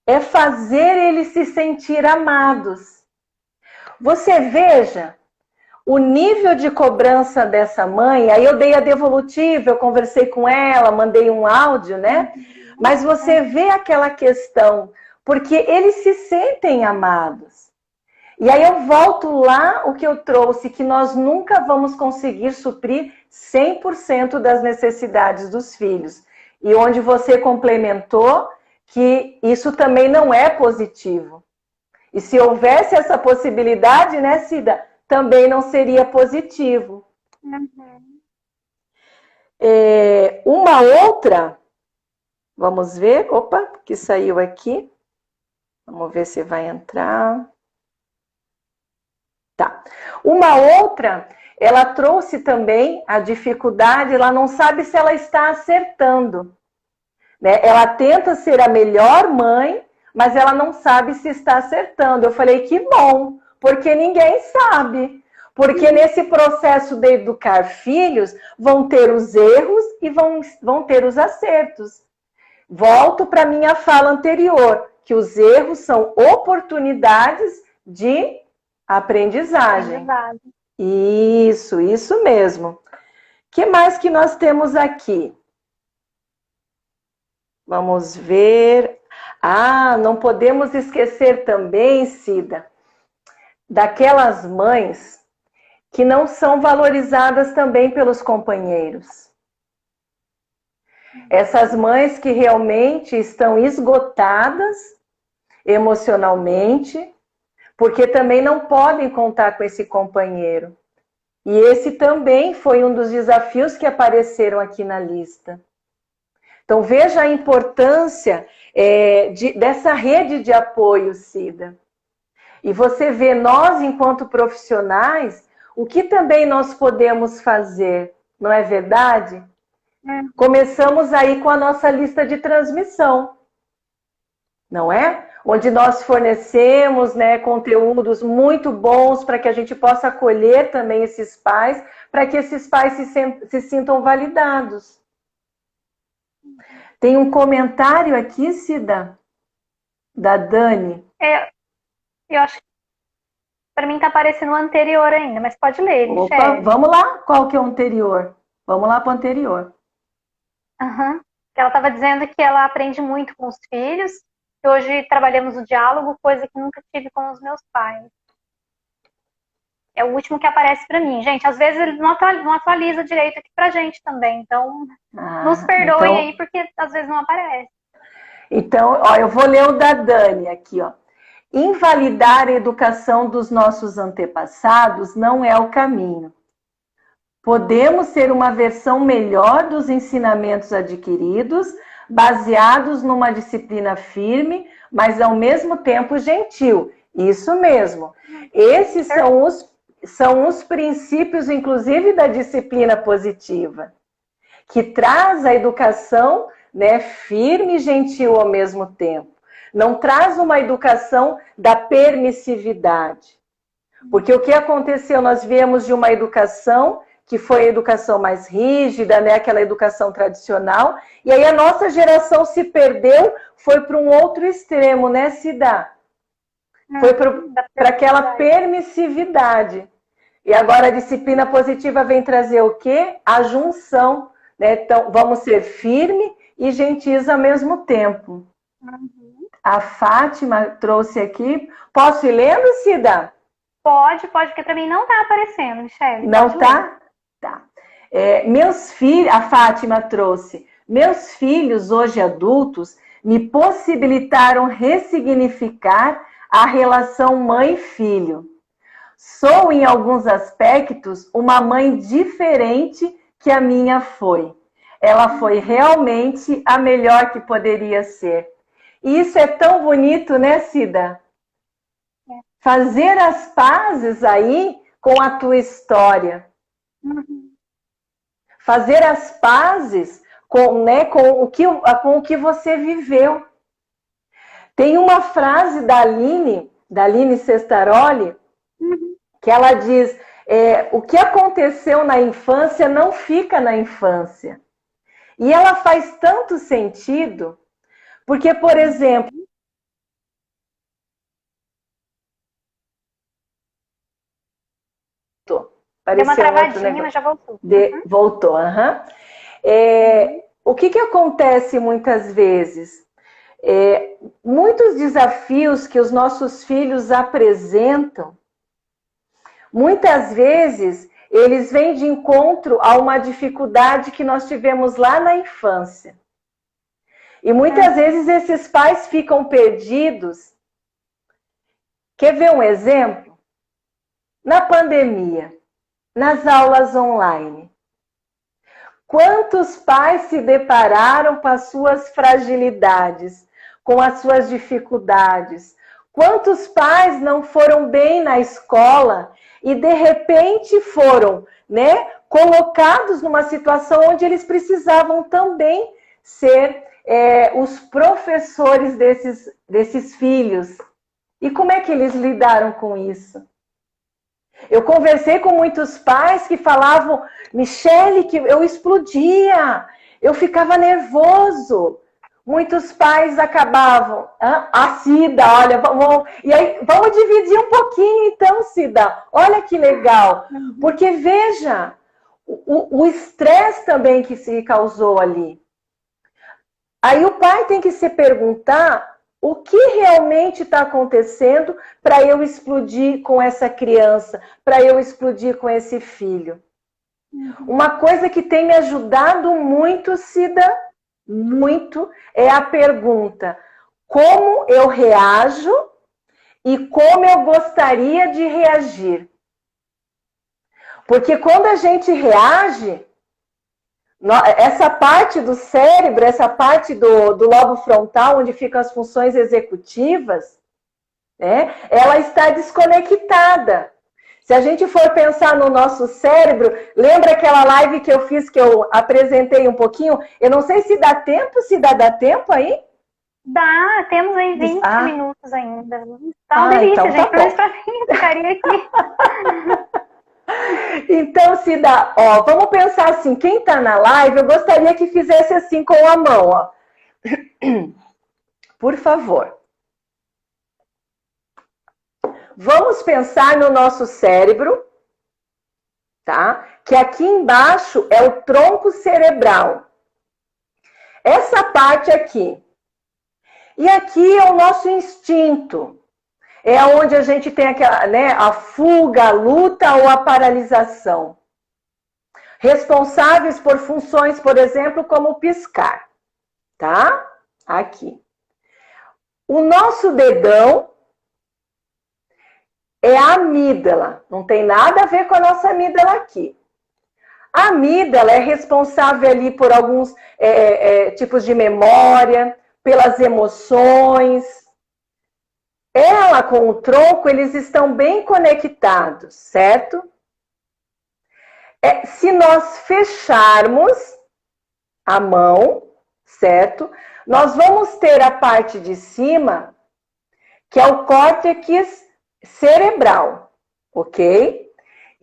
B: é fazer eles se sentir amados. Você veja o nível de cobrança dessa mãe. Aí eu dei a devolutiva, eu conversei com ela, mandei um áudio, né? Mas você vê aquela questão, porque eles se sentem amados. E aí eu volto lá o que eu trouxe, que nós nunca vamos conseguir suprir 100% das necessidades dos filhos. E onde você complementou que isso também não é positivo. E se houvesse essa possibilidade, né, Cida, também não seria positivo.
A: Uhum.
B: Uma outra, vamos ver, opa, que saiu aqui. Vamos ver se vai entrar. Tá. Uma outra, ela trouxe também a dificuldade, ela não sabe se ela está acertando. Né? Ela tenta ser a melhor mãe, mas ela não sabe se está acertando. Eu falei, que bom, porque ninguém sabe. Porque nesse processo de educar filhos, vão ter os erros e vão ter os acertos. Volto para a minha fala anterior, que os erros são oportunidades de aprendizagem. Isso mesmo. O que mais que nós temos aqui? Vamos ver. Não podemos esquecer também, Cida, daquelas mães que não são valorizadas também pelos companheiros. Essas mães que realmente estão esgotadas emocionalmente, porque também não podem contar com esse companheiro. E esse também foi um dos desafios que apareceram aqui na lista. Então, veja a importância dessa rede de apoio, Cida. E você vê, nós, enquanto profissionais, o que também nós podemos fazer, não é verdade? Começamos aí com a nossa lista de transmissão, não é? Onde nós fornecemos, né, conteúdos muito bons para que a gente possa acolher também esses pais, para que esses pais se sintam validados. Tem um comentário aqui, Cida, da Dani.
A: Eu acho que para mim está aparecendo o anterior ainda, mas pode ler,
B: Opa,
A: Michele.
B: vamos lá? Qual que é o anterior? Vamos lá para o anterior.
A: Uhum. Ela estava dizendo que ela aprende muito com os filhos, que hoje trabalhamos o diálogo, coisa que nunca tive com os meus pais. É o último que aparece para mim. Gente, às vezes ele não atualiza direito aqui pra gente também, então nos perdoem aí, porque às vezes não aparece.
B: Então, eu vou ler o da Dani aqui, ó. Invalidar a educação dos nossos antepassados não é o caminho. Podemos ser uma versão melhor dos ensinamentos adquiridos, baseados numa disciplina firme, mas ao mesmo tempo gentil. Isso mesmo. Esses são os princípios, inclusive, da disciplina positiva, que traz a educação, né, firme e gentil ao mesmo tempo. Não traz uma educação da permissividade. Porque o que aconteceu? Nós viemos de uma educação que foi a educação mais rígida, né, aquela educação tradicional, e aí a nossa geração se perdeu, foi para um outro extremo, né, Cida? Foi para aquela permissividade. E agora a disciplina positiva vem trazer o quê? A junção, né? Então, vamos ser firme e gentis ao mesmo tempo. A Fátima trouxe aqui. Posso ir lendo, Cida?
A: Pode, porque para mim não está aparecendo, Michele.
B: Não está? Tá. A Fátima trouxe. Meus filhos, hoje adultos, me possibilitaram ressignificar a relação mãe-filho. Sou, em alguns aspectos, uma mãe diferente que a minha foi. Ela foi realmente a melhor que poderia ser. E isso é tão bonito, né, Cida? Fazer as pazes aí com a tua história. Fazer as pazes com o que você viveu. Tem uma frase da Aline Sestaroli, que ela diz, o que aconteceu na infância não fica na infância. E ela faz tanto sentido, porque, por exemplo,
A: deu uma travadinha, mas já voltou.
B: Voltou, o que acontece muitas vezes? muitos desafios que os nossos filhos apresentam, muitas vezes eles vêm de encontro a uma dificuldade que nós tivemos lá na infância. E muitas vezes esses pais ficam perdidos. Quer ver um exemplo? Na pandemia, nas aulas online. Quantos pais se depararam com as suas fragilidades, com as suas dificuldades? Quantos pais não foram bem na escola e de repente foram, colocados numa situação onde eles precisavam também ser os professores desses filhos? E como é que eles lidaram com isso? Eu conversei com muitos pais que falavam, Michele, que eu explodia, eu ficava nervoso. Muitos pais acabavam, Cida, olha, vamos dividir um pouquinho então, Cida. Olha que legal, porque veja, o estresse também que se causou ali. Aí o pai tem que se perguntar o que realmente está acontecendo para eu explodir com essa criança, para eu explodir com esse filho. Uma coisa que tem me ajudado muito, Cida, muito, é a pergunta: como eu reajo e como eu gostaria de reagir? Porque quando a gente reage, essa parte do cérebro, essa parte do lobo frontal, onde ficam as funções executivas, ela está desconectada. Se a gente for pensar no nosso cérebro, lembra aquela live que eu fiz, que eu apresentei um pouquinho? Eu não sei se dá tempo, dá tempo aí?
A: Dá, temos aí 20 minutos ainda. Tá uma delícia, então, gente, mas pra mim ficaria aqui.
B: Então, Cida, vamos pensar assim, quem está na live, eu gostaria que fizesse assim com a mão, Por favor. Vamos pensar no nosso cérebro, tá? Que aqui embaixo é o tronco cerebral. Essa parte aqui. E aqui é o nosso instinto. É onde a gente tem aquela, a fuga, a luta ou a paralisação. Responsáveis por funções, por exemplo, como piscar. Tá? Aqui. O nosso dedão é a amígdala. Não tem nada a ver com a nossa amígdala aqui. A amígdala é responsável ali por alguns tipos de memória, pelas emoções. Ela com o tronco, eles estão bem conectados, certo? Se nós fecharmos a mão, certo? Nós vamos ter a parte de cima, que é o córtex cerebral, ok?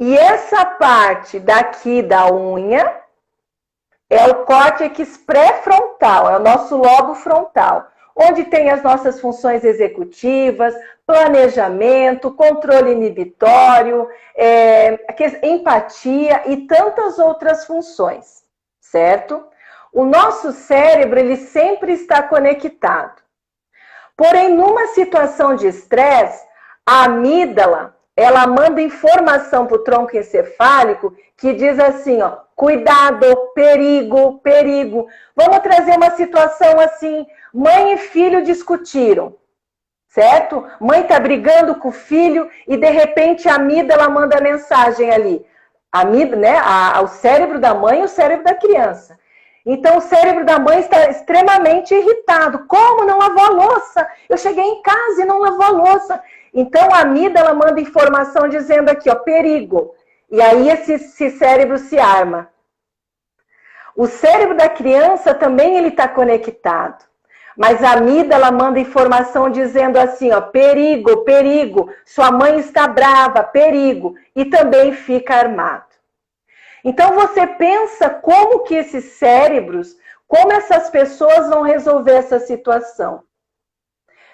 B: E essa parte daqui da unha é o córtex pré-frontal, é o nosso lobo frontal, onde tem as nossas funções executivas, planejamento, controle inibitório, empatia e tantas outras funções, certo? O nosso cérebro, ele sempre está conectado. Porém, numa situação de estresse, a amígdala, ela manda informação para o tronco encefálico que diz assim, cuidado, perigo, perigo. Vamos trazer uma situação assim, mãe e filho discutiram, certo? Mãe está brigando com o filho e de repente a amígdala manda mensagem ali. A amígdala, o cérebro da mãe e o cérebro da criança. Então o cérebro da mãe está extremamente irritado. Como não lavou a louça? Eu cheguei em casa e não lavou a louça. Então a amígdala manda informação dizendo aqui, perigo. E aí esse cérebro se arma. O cérebro da criança também ele está conectado. Mas a amígdala manda informação dizendo assim, perigo, perigo. Sua mãe está brava, perigo. E também fica armado. Então você pensa como que esses cérebros, como essas pessoas vão resolver essa situação.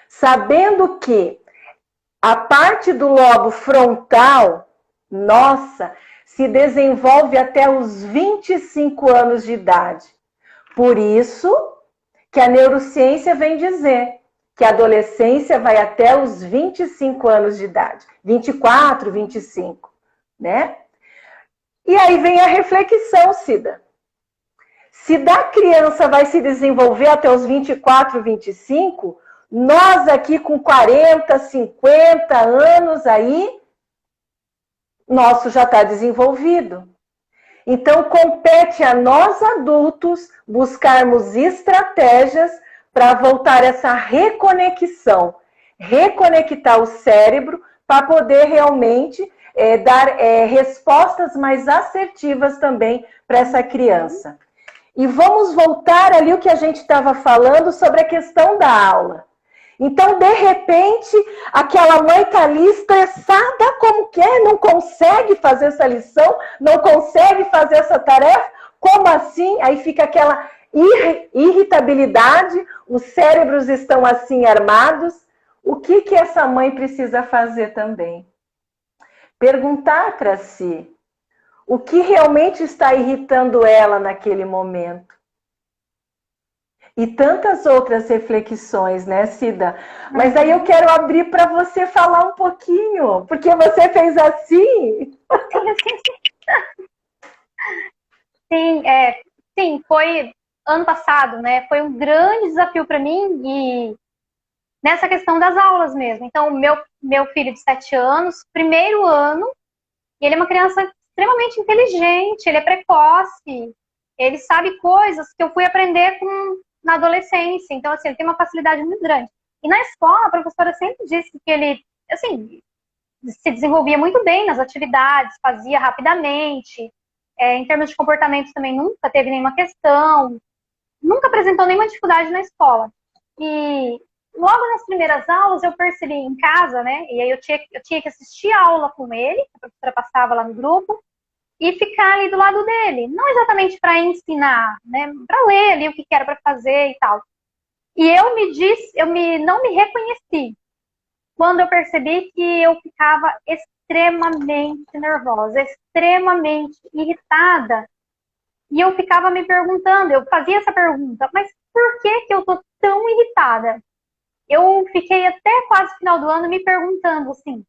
B: Sabendo que a parte do lobo frontal, nossa, se desenvolve até os 25 anos de idade. Por isso que a neurociência vem dizer que a adolescência vai até os 25 anos de idade, 24, 25, né? E aí vem a reflexão, Cida. Se da criança vai se desenvolver até os 24, 25, nós aqui com 40, 50 anos aí, nosso já está desenvolvido. Então, compete a nós adultos buscarmos estratégias para voltar essa reconexão, reconectar o cérebro para poder realmente dar respostas mais assertivas também para essa criança. E vamos voltar ali o que a gente estava falando sobre a questão da aula. Então, de repente, aquela mãe está ali estressada como que é, não consegue fazer essa lição, não consegue fazer essa tarefa. Como assim? Aí fica aquela irritabilidade, os cérebros estão assim armados. O que essa mãe precisa fazer também? Perguntar para si o que realmente está irritando ela naquele momento. E tantas outras reflexões, né, Cida? Mas aí eu quero abrir para você falar um pouquinho, porque você fez assim.
A: Sim, foi ano passado, né? Foi um grande desafio para mim e nessa questão das aulas mesmo. Então, meu filho de 7 anos, primeiro ano, e ele é uma criança extremamente inteligente, ele é precoce, ele sabe coisas que eu fui aprender na adolescência. Então, assim, ele tem uma facilidade muito grande. E na escola, a professora sempre disse que ele, assim, se desenvolvia muito bem nas atividades, fazia rapidamente. Em termos de comportamento também nunca teve nenhuma questão, nunca apresentou nenhuma dificuldade na escola. E logo nas primeiras aulas eu percebi em casa, né? E aí eu tinha que assistir a aula com ele, a professora passava lá no grupo, e ficar ali do lado dele. Não exatamente para ensinar, né? Para ler ali o que era para fazer e tal. E não me reconheci quando eu percebi que eu ficava extremamente nervosa, extremamente irritada. E eu ficava me perguntando, eu fazia essa pergunta, mas por que eu tô tão irritada? Eu fiquei até quase o final do ano me perguntando assim,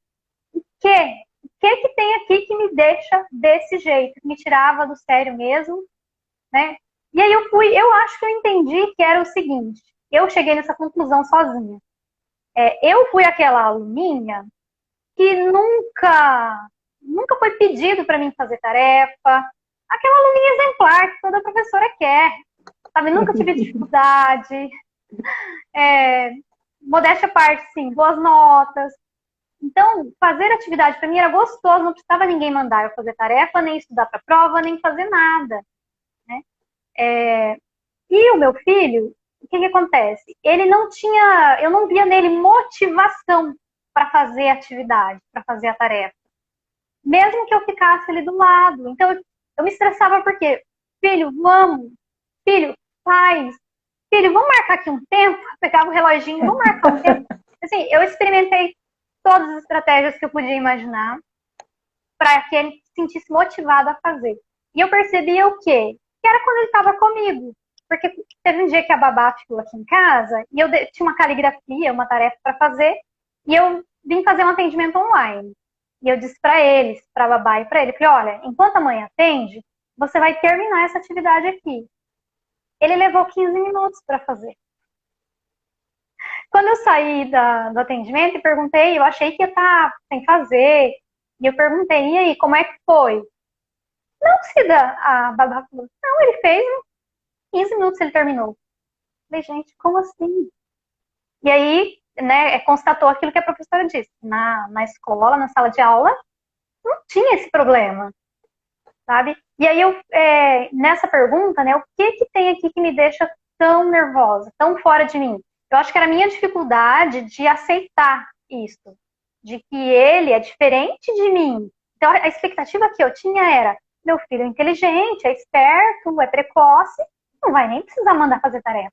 A: o que tem aqui que me deixa desse jeito, que me tirava do sério mesmo, né? E aí eu acho que eu entendi que era o seguinte, eu cheguei nessa conclusão sozinha. Eu fui aquela aluninha que nunca foi pedido para mim fazer tarefa, aquela aluninha exemplar que toda professora quer, sabe? Nunca tive dificuldade, modéstia à parte, sim, boas notas. Então, fazer atividade para mim era gostoso, não precisava ninguém mandar eu fazer tarefa, nem estudar para prova, nem fazer nada, né? E o meu filho, o que acontece? Ele não tinha, eu não via nele motivação para fazer a atividade, para fazer a tarefa. Mesmo que eu ficasse ali do lado. Então, eu me estressava porque, filho, vamos, filho, faz, filho, vamos marcar aqui um tempo? Eu pegava o reloginho, vamos marcar um tempo. Assim, eu experimentei todas as estratégias que eu podia imaginar para que ele se sentisse motivado a fazer. E eu percebia o quê? Que era quando ele estava comigo. Porque teve um dia que a babá ficou aqui em casa e eu tinha uma caligrafia, uma tarefa para fazer, e eu vim fazer um atendimento online. E eu disse para eles, para a babá e para ele, falei, olha, enquanto a mãe atende, você vai terminar essa atividade aqui. Ele levou 15 minutos para fazer. Quando eu saí do atendimento e perguntei, eu achei que ia estar sem fazer, e eu perguntei, e aí, como é que foi? Não, Cida, a babá falou, não, ele fez 15 minutos, ele terminou. Eu falei, gente, como assim? E aí, né, constatou aquilo que a professora disse. Na escola, na sala de aula, não tinha esse problema, sabe? E aí, nessa pergunta, né, o que tem aqui que me deixa tão nervosa, tão fora de mim? Eu acho que era a minha dificuldade de aceitar isso, de que ele é diferente de mim. Então, a expectativa que eu tinha era, meu filho é inteligente, é esperto, é precoce, não vai nem precisar mandar fazer tarefa.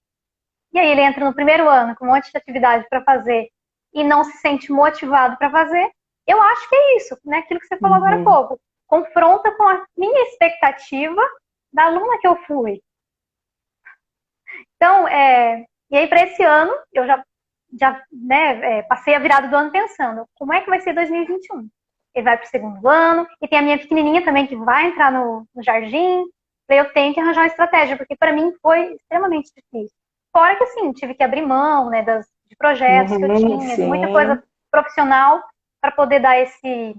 A: E aí ele entra no primeiro ano com um monte de atividade para fazer e não se sente motivado para fazer. Eu acho que é isso, né? Aquilo que você falou agora há pouco. Confronta com a minha expectativa da aluna que eu fui. Então, e aí para esse ano, eu já né, passei a virada do ano pensando, como é que vai ser 2021? Ele vai para o segundo ano, e tem a minha pequenininha também que vai entrar no jardim. Eu tenho que arranjar uma estratégia, porque para mim foi extremamente difícil. Fora que, assim, tive que abrir mão, né, de projetos que eu tinha, de muita coisa profissional para poder dar esse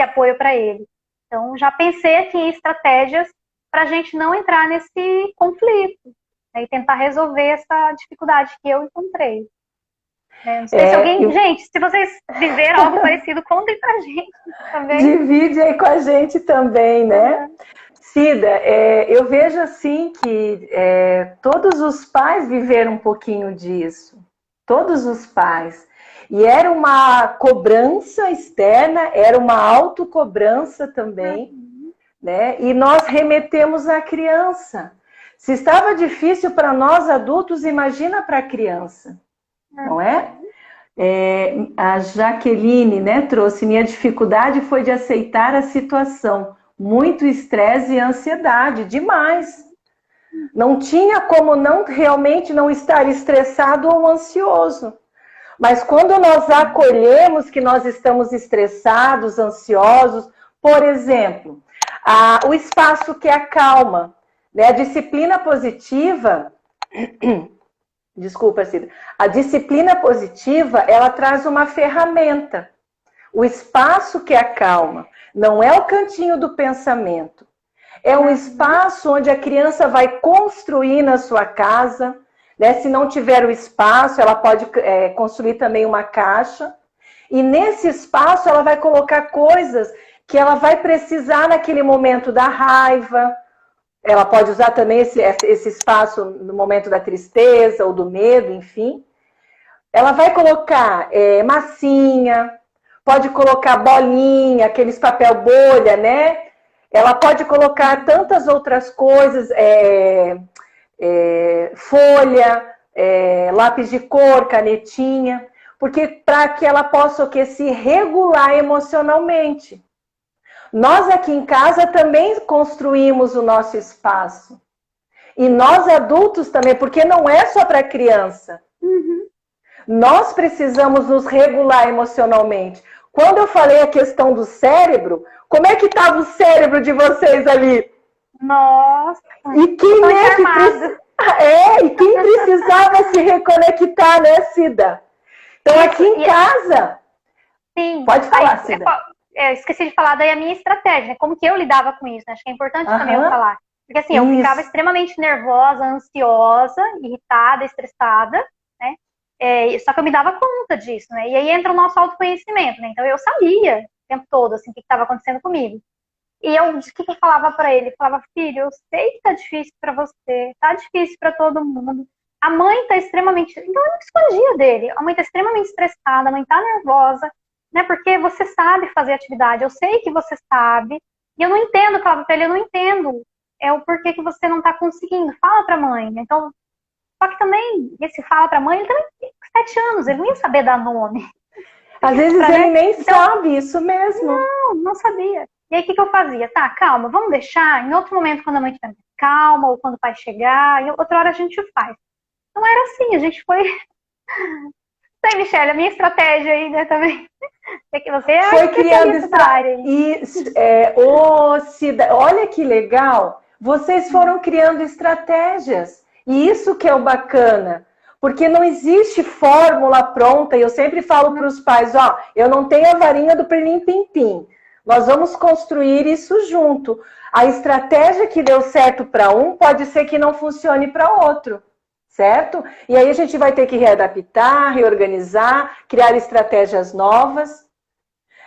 A: apoio para ele. Então, já pensei aqui em estratégias para a gente não entrar nesse conflito, né, e tentar resolver essa dificuldade que eu encontrei. Não sei se alguém... Gente, se vocês viveram algo parecido, contem pra gente também.
B: Divide aí com a gente também, né? Cida, eu vejo assim que todos os pais viveram um pouquinho disso. Todos os pais. E era uma cobrança externa, era uma autocobrança também, né? E nós remetemos à criança. Se estava difícil para nós adultos, imagina para a criança. Não é? A Jaqueline, né, trouxe: minha dificuldade foi de aceitar a situação, muito estresse e ansiedade, demais. Não tinha como realmente não estar estressado ou ansioso. Mas quando nós acolhemos que nós estamos estressados, ansiosos, por exemplo, o espaço que acalma, né, a disciplina positiva... Desculpa, Cida. A disciplina positiva, ela traz uma ferramenta. O espaço que acalma. Não é o cantinho do pensamento. É um espaço onde a criança vai construir na sua casa. Né? Se não tiver o espaço, ela pode construir também uma caixa. E nesse espaço, ela vai colocar coisas que ela vai precisar naquele momento da raiva. Ela pode usar também esse espaço no momento da tristeza ou do medo, enfim. Ela vai colocar massinha, pode colocar bolinha, aqueles papel bolha, né? Ela pode colocar tantas outras coisas, folha, lápis de cor, canetinha, porque para que ela possa se regular emocionalmente. Nós aqui em casa também construímos o nosso espaço. E nós adultos também, porque não é só para criança. Nós precisamos nos regular emocionalmente. Quando eu falei a questão do cérebro, como é que estava o cérebro de vocês ali?
A: Nossa!
B: E quem e quem precisava se reconectar, né, Cida? Então aqui em casa...
A: Sim.
B: Pode falar, Cida.
A: Esqueci de falar daí a minha estratégia, né? Como que eu lidava com isso, né? Acho que é importante também eu falar. Porque assim, eu ficava extremamente nervosa, ansiosa, irritada, estressada, né? Só que eu me dava conta disso, né? E aí entra o nosso autoconhecimento, né? Então eu sabia o tempo todo, assim, o que estava acontecendo comigo. E o que eu falava para ele? Eu falava: filho, eu sei que tá difícil para você, tá difícil para todo mundo. A mãe tá extremamente... Então eu não escondia dele. A mãe tá extremamente estressada, a mãe tá nervosa, né? Porque você sabe fazer atividade, eu sei que você sabe, e eu não entendo, eu falava pra ele, eu não entendo o porquê que você não tá conseguindo, fala pra mãe. Então, só que também, esse fala pra mãe, ele também tem 7 anos, ele não ia saber dar nome.
B: Às vezes ele nem sabe, isso mesmo.
A: Não sabia. E aí o que eu fazia? Tá, calma, vamos deixar, em outro momento, quando a mãe estiver calma, ou quando o pai chegar, e outra hora a gente faz. Então era assim, a gente foi... Sei, Michelle, a minha estratégia aí, né, também. É que você
B: foi criando estratégias. Cida, olha que legal. Vocês foram criando estratégias. E isso que é o bacana. Porque não existe fórmula pronta. E eu sempre falo para os pais, eu não tenho a varinha do pirlim-pim-pim. Nós vamos construir isso junto. A estratégia que deu certo para um pode ser que não funcione para outro. Certo? E aí a gente vai ter que readaptar, reorganizar, criar estratégias novas.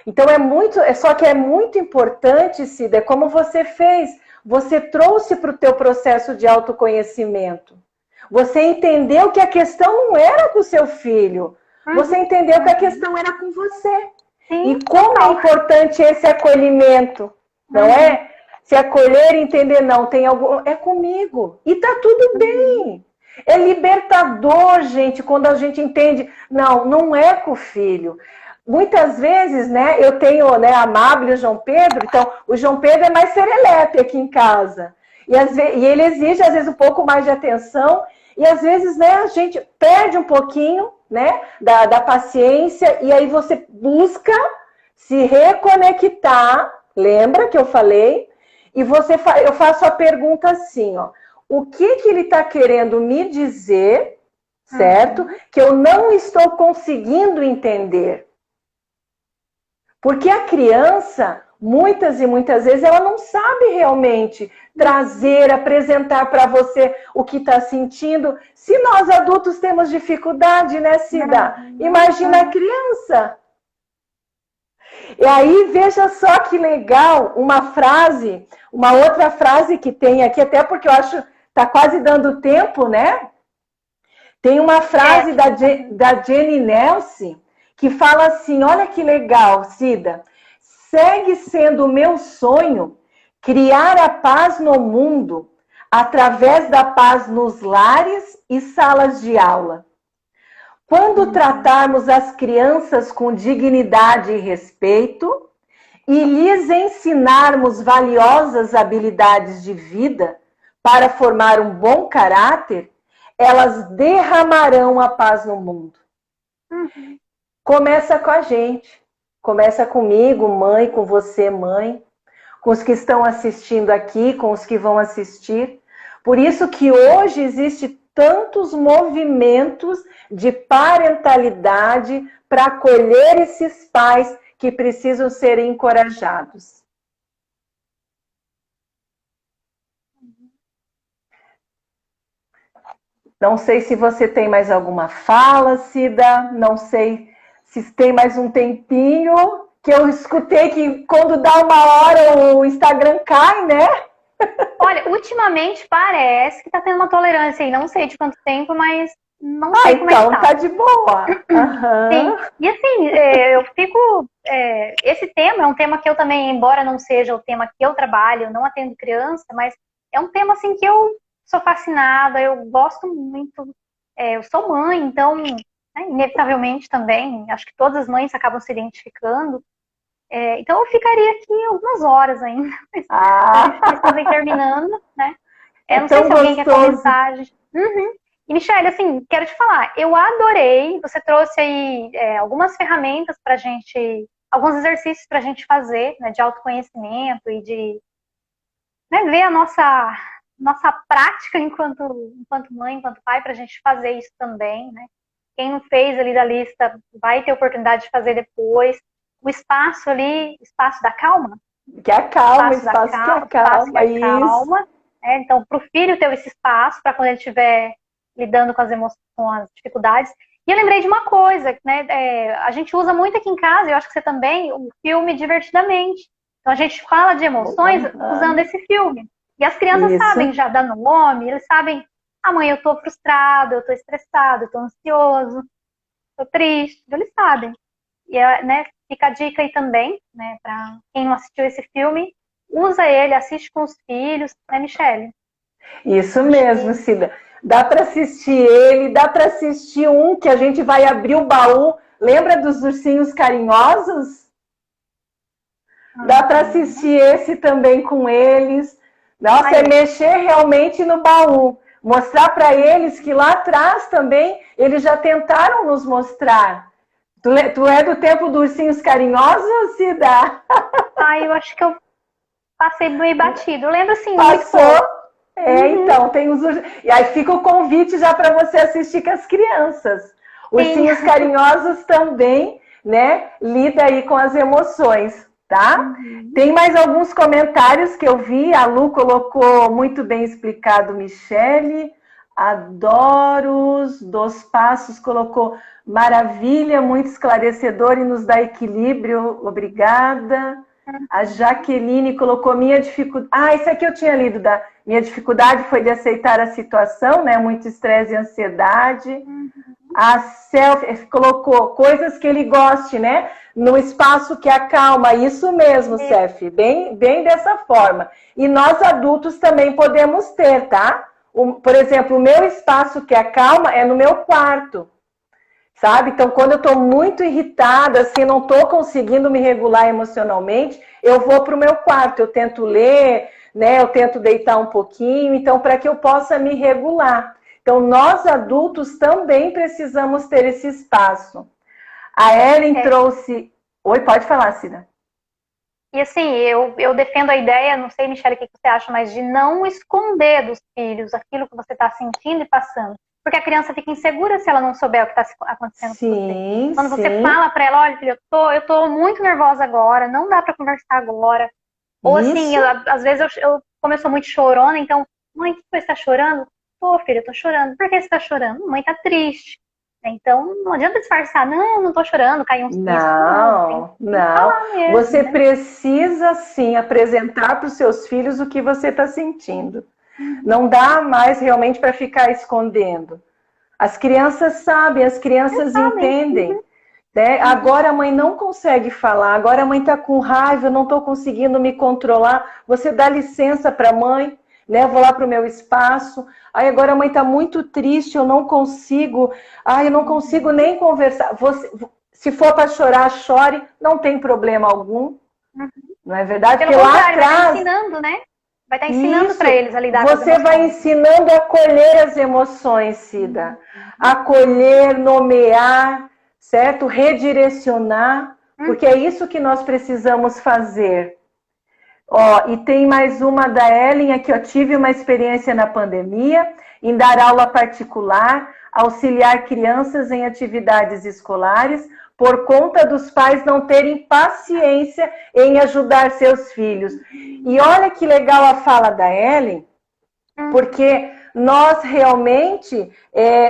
B: Então só que é muito importante, Cida, como você fez. Você trouxe para o teu processo de autoconhecimento. Você entendeu que a questão não era com o seu filho. Você entendeu que a questão era com você. Sim, e como é importante esse acolhimento, não é? Se acolher e entender, não, tem algo, é comigo. E tá tudo bem. É libertador, gente, quando a gente entende, não é com o filho. Muitas vezes, né, eu tenho, né, a Mabel e o João Pedro, então o João Pedro é mais serelepe aqui em casa. E ele exige, às vezes, um pouco mais de atenção. E às vezes, né, a gente perde um pouquinho, né, da paciência, e aí você busca se reconectar, lembra que eu falei? E eu faço a pergunta assim, ó, o que que ele está querendo me dizer, certo? Que eu não estou conseguindo entender. Porque a criança, muitas e muitas vezes, ela não sabe realmente trazer, apresentar para você o que está sentindo. Se nós adultos temos dificuldade, né, Cida? Imagina a criança. E aí, veja só que legal, uma outra frase que tem aqui, até porque eu acho, tá quase dando tempo, né? Tem uma frase da Jenny Nelson que fala assim, olha que legal, Cida, segue sendo o meu sonho criar a paz no mundo através da paz nos lares e salas de aula. Quando tratarmos as crianças com dignidade e respeito e lhes ensinarmos valiosas habilidades de vida para formar um bom caráter, elas derramarão a paz no mundo. Começa com a gente. Começa comigo, mãe, com você, mãe, com os que estão assistindo aqui, com os que vão assistir. Por isso que hoje existe tantos movimentos de parentalidade para acolher esses pais que precisam ser encorajados. Não sei se você tem mais alguma fala, Cida, não sei se tem mais um tempinho, que eu escutei que quando dá uma hora o Instagram cai, né?
A: Olha, ultimamente parece que tá tendo uma tolerância aí, não sei de quanto tempo, mas não sei como
B: então
A: é que tá.
B: Tá de boa.
A: Sim, e assim, eu fico... esse tema é um tema que eu também, embora não seja o tema que eu trabalho, eu não atendo criança, mas é um tema assim que eu sou fascinada, eu gosto muito, eu sou mãe, então, né, inevitavelmente também, acho que todas as mães acabam se identificando, então eu ficaria aqui algumas horas ainda, estamos aí terminando, né? Não sei se alguém quer comentar. E, Michelle, assim, quero te falar, eu adorei, você trouxe aí algumas ferramentas pra gente, alguns exercícios pra gente fazer, né, de autoconhecimento e de, né, ver a nossa prática enquanto mãe, enquanto pai, pra gente fazer isso também, né? Quem não fez ali da lista vai ter oportunidade de fazer depois. O espaço ali, espaço da calma.
B: Que acalma, espaço que acalma.
A: Então, para o filho ter esse espaço, para quando ele estiver lidando com as emoções, com as dificuldades. E eu lembrei de uma coisa, né? A gente usa muito aqui em casa, eu acho que você também, o filme Divertidamente. Então, a gente fala de emoções usando esse filme. E as crianças sabem já dar nome, eles sabem, mãe, eu tô frustrado, eu tô estressado, eu tô ansioso, tô triste, eles sabem. E, né, fica a dica aí também, né, para quem não assistiu esse filme, usa ele, assiste com os filhos, né, Michelle?
B: Isso mesmo, Cida. Dá para assistir ele, dá para assistir um que a gente vai abrir o baú. Lembra dos ursinhos carinhosos? Dá para assistir esse também com eles. Nossa, é mexer realmente no baú. Mostrar para eles que lá atrás também eles já tentaram nos mostrar. Tu é do tempo dos ursinhos carinhosos, Cida?
A: Eu acho que eu passei meio batido. Eu lembro assim,
B: passou. Então, tem os... E aí fica o convite já para você assistir com as crianças. Ursinhos carinhosos também, né? Lida aí com as emoções, tá? Tem mais alguns comentários que eu vi. A Lu colocou muito bem explicado, Michele. Adoro os 2 passos, colocou maravilha, muito esclarecedor e nos dá equilíbrio. Obrigada. A Jaqueline colocou minha dificuldade. Esse aqui eu tinha lido. Minha dificuldade foi de aceitar a situação, né? Muito estresse e ansiedade. A Selfie colocou coisas que ele goste, né? No espaço que acalma. Isso mesmo, Selfie. Bem dessa forma. E nós adultos também podemos ter, tá? Por exemplo, o meu espaço que acalma é no meu quarto. Sabe? Então, quando eu estou muito irritada, assim, não estou conseguindo me regular emocionalmente, eu vou para o meu quarto, eu tento ler, né? Eu tento deitar um pouquinho, então, para que eu possa me regular. Então, nós adultos também precisamos ter esse espaço. A Ellen trouxe... Oi, pode falar, Cida.
A: E assim, eu defendo a ideia, não sei, Michelle, o que você acha, mas de não esconder dos filhos aquilo que você está sentindo e passando. Porque a criança fica insegura se ela não souber o que está acontecendo com você. Quando você fala para ela, olha, filho, eu tô muito nervosa agora, não dá para conversar agora. Ou assim, às vezes como eu sou muito chorona, então, mãe, que você está chorando? Tô, filha, eu tô chorando. Por que você está chorando? Mãe tá triste. Então, não adianta disfarçar. Não tô chorando, caiu uns piscos.
B: Não. Você precisa, sim, apresentar para os seus filhos o que você está sentindo. Não dá mais realmente para ficar escondendo. As crianças sabem, as crianças entendem. Né? Agora a mãe não consegue falar, agora a mãe está com raiva, eu não estou conseguindo me controlar. Você dá licença para a mãe, né? Eu vou lá para o meu espaço. Aí agora a mãe está muito triste, eu não consigo nem conversar. Se for para chorar, chore, não tem problema algum. Não é verdade?
A: Pelo contrário, vai estar ensinando, né? Vai estar ensinando para eles a lidar com as emoções.
B: Você vai ensinando a acolher as emoções, Cida. Acolher, nomear, certo? Redirecionar, porque é isso que nós precisamos fazer. Ó, e tem mais uma da Ellen aqui, ó. Tive uma experiência na pandemia em dar aula particular, auxiliar crianças em atividades escolares, por conta dos pais não terem paciência em ajudar seus filhos. E olha que legal a fala da Ellen, porque nós realmente,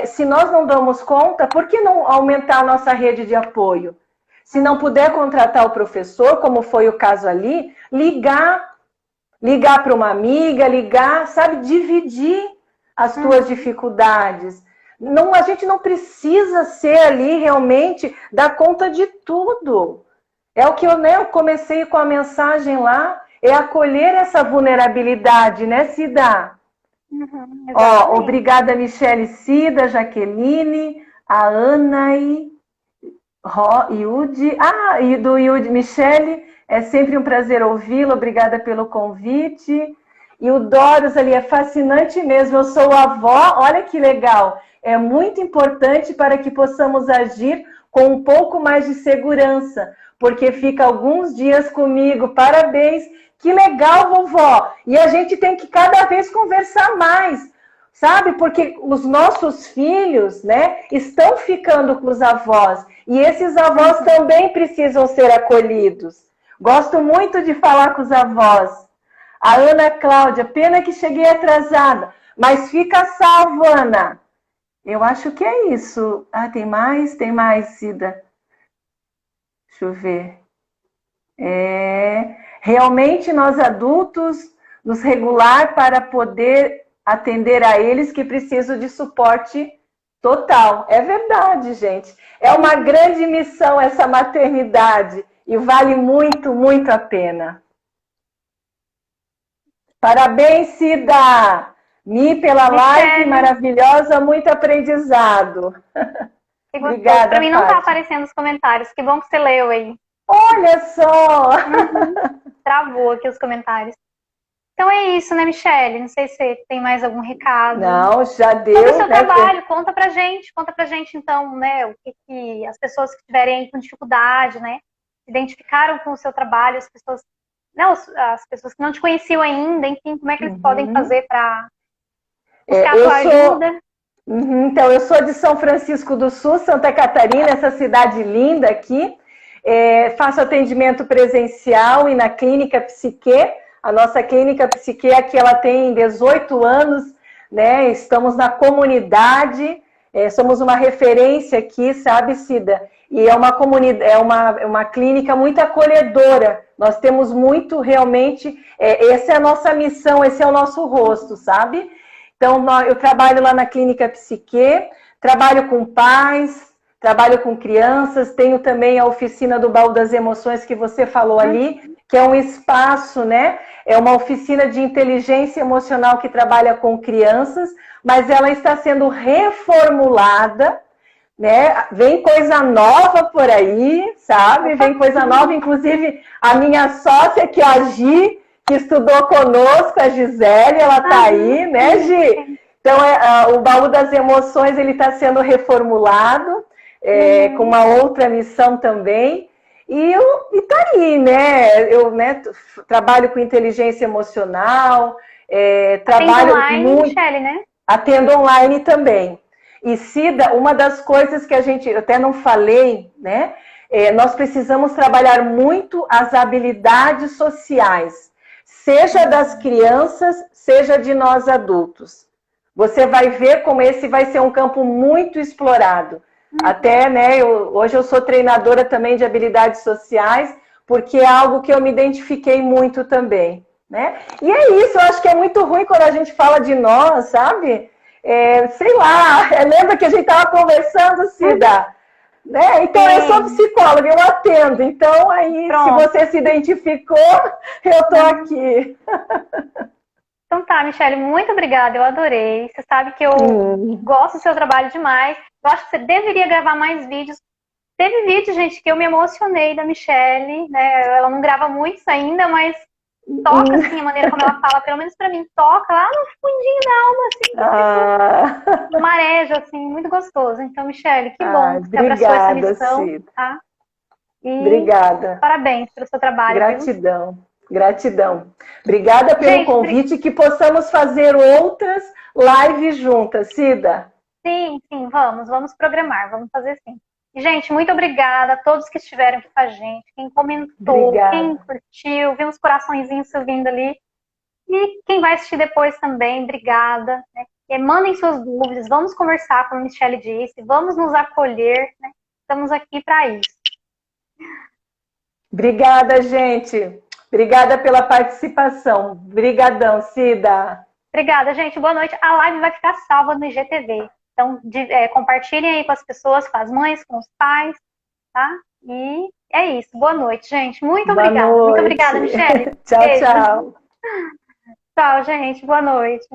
B: se nós não damos conta, por que não aumentar a nossa rede de apoio? Se não puder contratar o professor, como foi o caso ali, ligar para uma amiga, sabe, dividir as tuas dificuldades. Não, a gente não precisa ser ali realmente dar conta de tudo. É o que eu comecei com a mensagem lá, é acolher essa vulnerabilidade, né, Cida? Ó, obrigada, Michelle, Cida, Jaqueline, a Ana e Yudi. E do Yudi, Michelle, é sempre um prazer ouvi-la, obrigada pelo convite. E o Doros ali, é fascinante mesmo, eu sou avó, olha que legal. É muito importante para que possamos agir com um pouco mais de segurança, porque fica alguns dias comigo, parabéns, que legal, vovó. E a gente tem que cada vez conversar mais, sabe? Porque os nossos filhos, né, estão ficando com os avós, e esses avós também precisam ser acolhidos. Gosto muito de falar com os avós. A Ana Cláudia, pena que cheguei atrasada, mas fica salvo, Ana. Eu acho que é isso. Ah, tem mais, Cida. Deixa eu ver. Realmente nós adultos nos regular para poder atender a eles que precisam de suporte total. É verdade, gente. É uma grande missão essa maternidade e vale muito, muito a Parabéns, Cida! Mi, pela live maravilhosa, muito aprendizado. Obrigada,
A: para mim não está aparecendo os comentários. Que bom que você leu aí.
B: Olha só!
A: Travou aqui os comentários. Então é isso, né, Michelle? Não sei se tem mais algum recado.
B: Não, já deu.
A: Sobre o seu trabalho, conta pra gente então, né, o que as pessoas que estiverem com dificuldade, né, se identificaram com o seu trabalho, as pessoas que não te conheciam ainda, enfim, como é que eles podem fazer para buscar a sua ajuda?
B: Então, eu sou de São Francisco do Sul, Santa Catarina, essa cidade linda aqui. Faço atendimento presencial e na Clínica Psique. A nossa Clínica Psique aqui, ela tem 18 anos, né? Estamos na comunidade, somos uma referência aqui, sabe, Cida? E é uma comunidade, uma clínica muito acolhedora. Nós temos muito, realmente, essa é a nossa missão, esse é o nosso rosto, sabe? Então, eu trabalho lá na Clínica Psique, trabalho com pais, trabalho com crianças, tenho também a oficina do Baú das Emoções que você falou ali, que é um espaço, né? É uma oficina de inteligência emocional que trabalha com crianças, mas ela está sendo reformulada, né? Vem coisa nova por aí, sabe? Vem coisa nova, inclusive a minha sócia, que é a Gi, que estudou conosco, a Gisele, ela tá aí, né, Gi? Então, o baú das emoções ele está sendo reformulado, com uma outra missão também. E tá aí, né? Eu, né, trabalho com inteligência emocional, trabalho
A: online,
B: muito,
A: Michele, né?
B: atendo online também. E Cida, uma das coisas que eu até não falei, né? Nós precisamos trabalhar muito as habilidades sociais, seja das crianças, seja de nós adultos. Você vai ver como esse vai ser um campo muito explorado. Até, né, hoje eu sou treinadora também de habilidades sociais, porque é algo que eu me identifiquei muito também, né? E é isso, eu acho que é muito ruim quando a gente fala de nós, sabe? Sei lá, lembra que a gente estava conversando, Cida? Né? Então, eu sou psicóloga, eu atendo. Então, aí, se você se identificou, eu estou aqui.
A: Então tá, Michele, muito obrigada, eu adorei. Você sabe que eu gosto do seu trabalho demais. Eu acho que você deveria gravar mais vídeos. Teve vídeo, gente, que eu me emocionei da Michele, né? Ela não grava muitos ainda, mas toca, assim, a maneira como ela fala, pelo menos pra mim, toca lá no fundinho da alma, assim, no marejo, assim, muito gostoso. Então, Michele, que bom que você abraçou essa missão,
B: Cida.
A: tá? E
B: obrigada.
A: Parabéns pelo seu trabalho.
B: Gratidão, gratidão. Obrigada pelo convite, que possamos fazer outras lives juntas, Cida.
A: Sim, vamos programar, vamos fazer sim. Gente, muito obrigada a todos que estiveram aqui com a gente, quem comentou, quem curtiu, viu uns coraçõezinhos subindo ali. E quem vai assistir depois também, obrigada. Né? E mandem suas dúvidas, vamos conversar, como a Michele disse, vamos nos acolher, né? Estamos aqui para isso.
B: Obrigada, gente. Obrigada pela participação. Obrigadão, Cida.
A: Obrigada, gente. Boa noite. A live vai ficar salva no IGTV. Então, compartilhem aí com as pessoas, com as mães, com os pais, tá? E é isso. Boa noite, gente. Muito obrigada. Muito obrigada, Michele.
B: Tchau, tchau.
A: Tchau, gente. Boa noite.